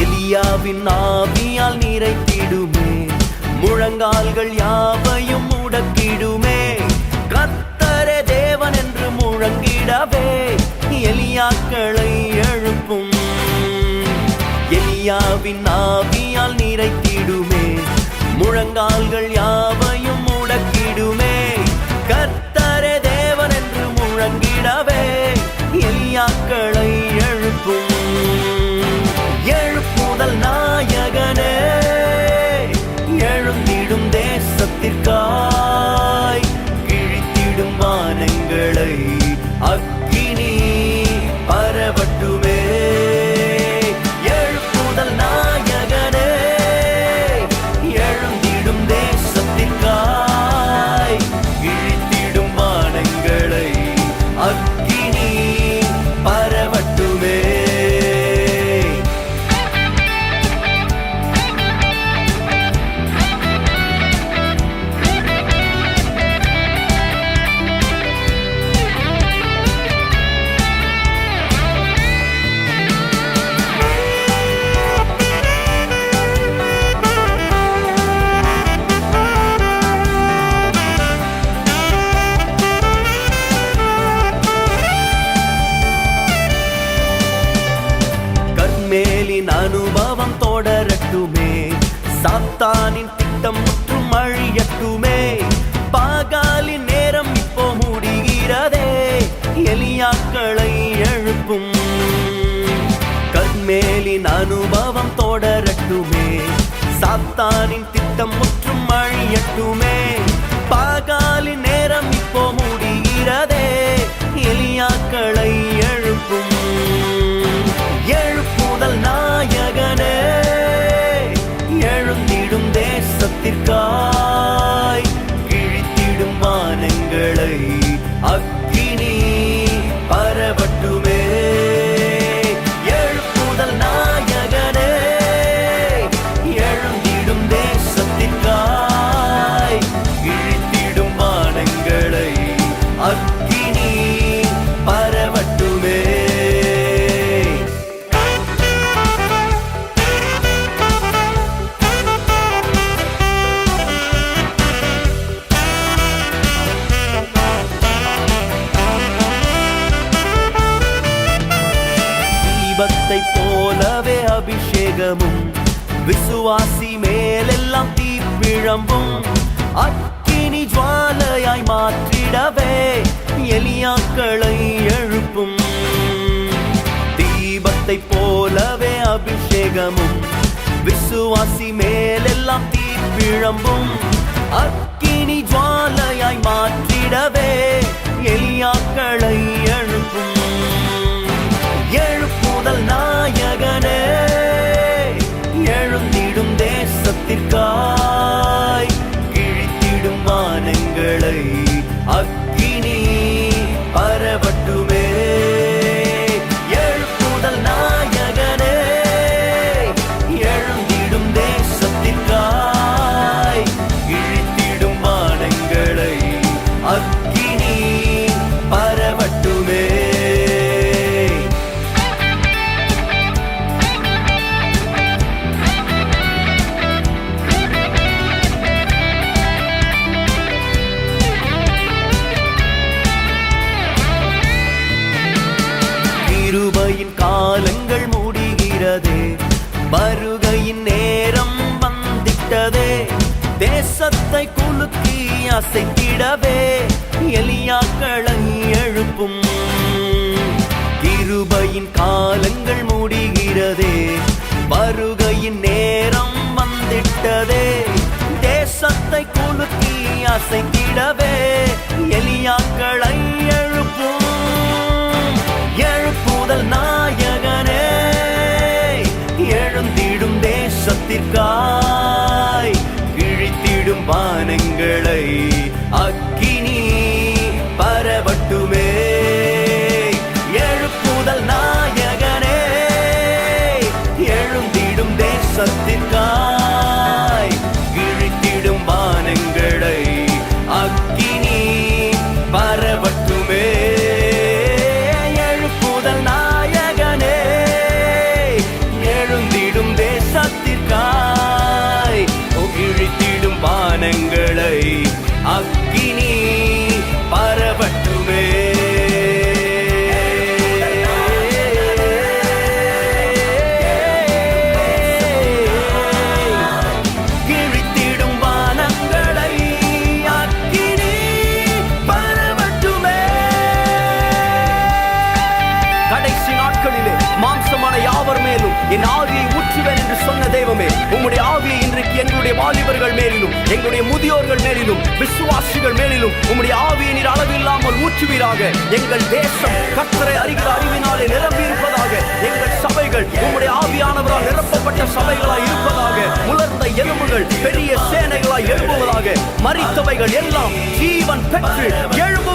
Speaker 2: எலியாவின் ஆவியால் நிறைத்திடுமே, முழங்கால்கள் யாவையும் முடக்கிடுமே, கர்த்தரே தேவன் என்று முழங்கிடவே எலியாக்களை எழுப்பும். எலியாவின் ஆவியால் நிறைத்திடுமே, முழங்கால்கள் யாவையும் முடக்கிடுமே, கர்த்தரே தேவன் என்று முழங்கிடவே எலியாக்களை எழுப்பும். எழுப்புதல் நாயகனே, திட்டம் முற்றும் அழியட்டுமே. பாகாலின் நேரம் இப்போ முடிகிறதே, எலியாக்களை எழுப்பும். கர்மேலின் அனுபவம் தொடரட்டுமே, சாத்தானின் திட்டம் முற்றும் அழியட்டுமே. பாகாலின் நேரம் இப்போ முடிகிறதே, எலியாக்களை எழுப்பும். எழுப்புதல் நாயகனே, எழுந்திடும் தேசத்திற்காய், கிழித்திடும் வானங்களை அக்கினி பரவட்டுமே. எழுப்புதல் நாயகனே, எழுந்திடும் தேசத்திற்காய், கிழித்திடும் வானங்களை அக்கினி பரவட்டுமே. தீபத்தை போலவே அபிஷேகமும், விசுவாசி மேலெல்லாம் தீப்பிழம்பும். அக்கினி ஜுவாலையாய் மாற்றிடவே எலியாக்களை எழுப்பும். தீபத்தை போலவே அபிஷேகமும், விசுவாசி மேலெல்லாம் தீப்பிழம்பும். அக்கினி ஜுவாலையாய் மாற்றிடவே எலியாக்களை எழுப்பும். எழுப்புதல் நாயகனே, எழுந்திடும் தேசத்திற்காய், கிழித்திடும் வானங்களை அக்கினி பரவட்டுமே. எழுப்புதல் நாயகனே, எழுந்திடும் தேசத்திற்காய், கிழித்திடும் வானங்களை அக்கினி பரவட்டுமே. கிருபையின் காலங்கள் முடிகிறதே, வருகையின் நேரம் வந்திட்டதே. தேசத்தை குலுக்கி அசைத்திடவே எலியாக்களை எழுப்பும். கிருபையின் காலங்கள் முடிகிறதே, வருகையின் நேரம் வந்திட்டதே. தேசத்தை குலுக்கி அசைத்திடவே எலியாக்களை எழுப்பும். எழுப்புதல் நாயகனே, எழுந்திடும் தேசத்திற்காய், கிழித்திடும் வானங்களை அக்கினி பரவட்டுமே. எழுப்புதல் நாயகனே, எழுந்திடும் தேசத்திற்காய், கிழித்திடும் வானங்களை அக்கினி பரவட்டுமே. எழுப்புதல் நாயகனே, எழுந்திடும் தேசத்திற்காய், கிழித்திடும் வானங்களை அக்கினி பரவட்டுமே. கிழித்திடும் வானங்களை அக்கினி பரவட்டுமே. கடைசி நாட்களிலே மாம்சமான யாவர் மேலும் என் ஆவியை ஊற்றுவேன் என்று சொன்ன தெய்வமே, உம்முடைய ஆவியை இன்றைக்கு எங்களுடைய வாலிபர்கள் மேலிலும், எங்களுடைய முதியோர்கள் மேலிலும், விசுவாசிகள் மேலிலும் உம்முடைய ஆவியை நீர் அளவில்லாமல் ஊற்றுவீராக. எங்கள் தேசம் கர்த்தரை அறிகிற அறிவினாலே நிரம்பி இருப்பதாக. எங்கள் சபைகள் உம்முடைய ஆவியானவரால் நிரப்பப்பட்ட சபைகளாய் இருப்பதாக. உலர்ந்த எலும்புகள் பெரிய சேனைகளாய் எழும்புவதாக. மரித்தவைகள் எல்லாம் ஜீவன் பெற்று எழும்புவதாக.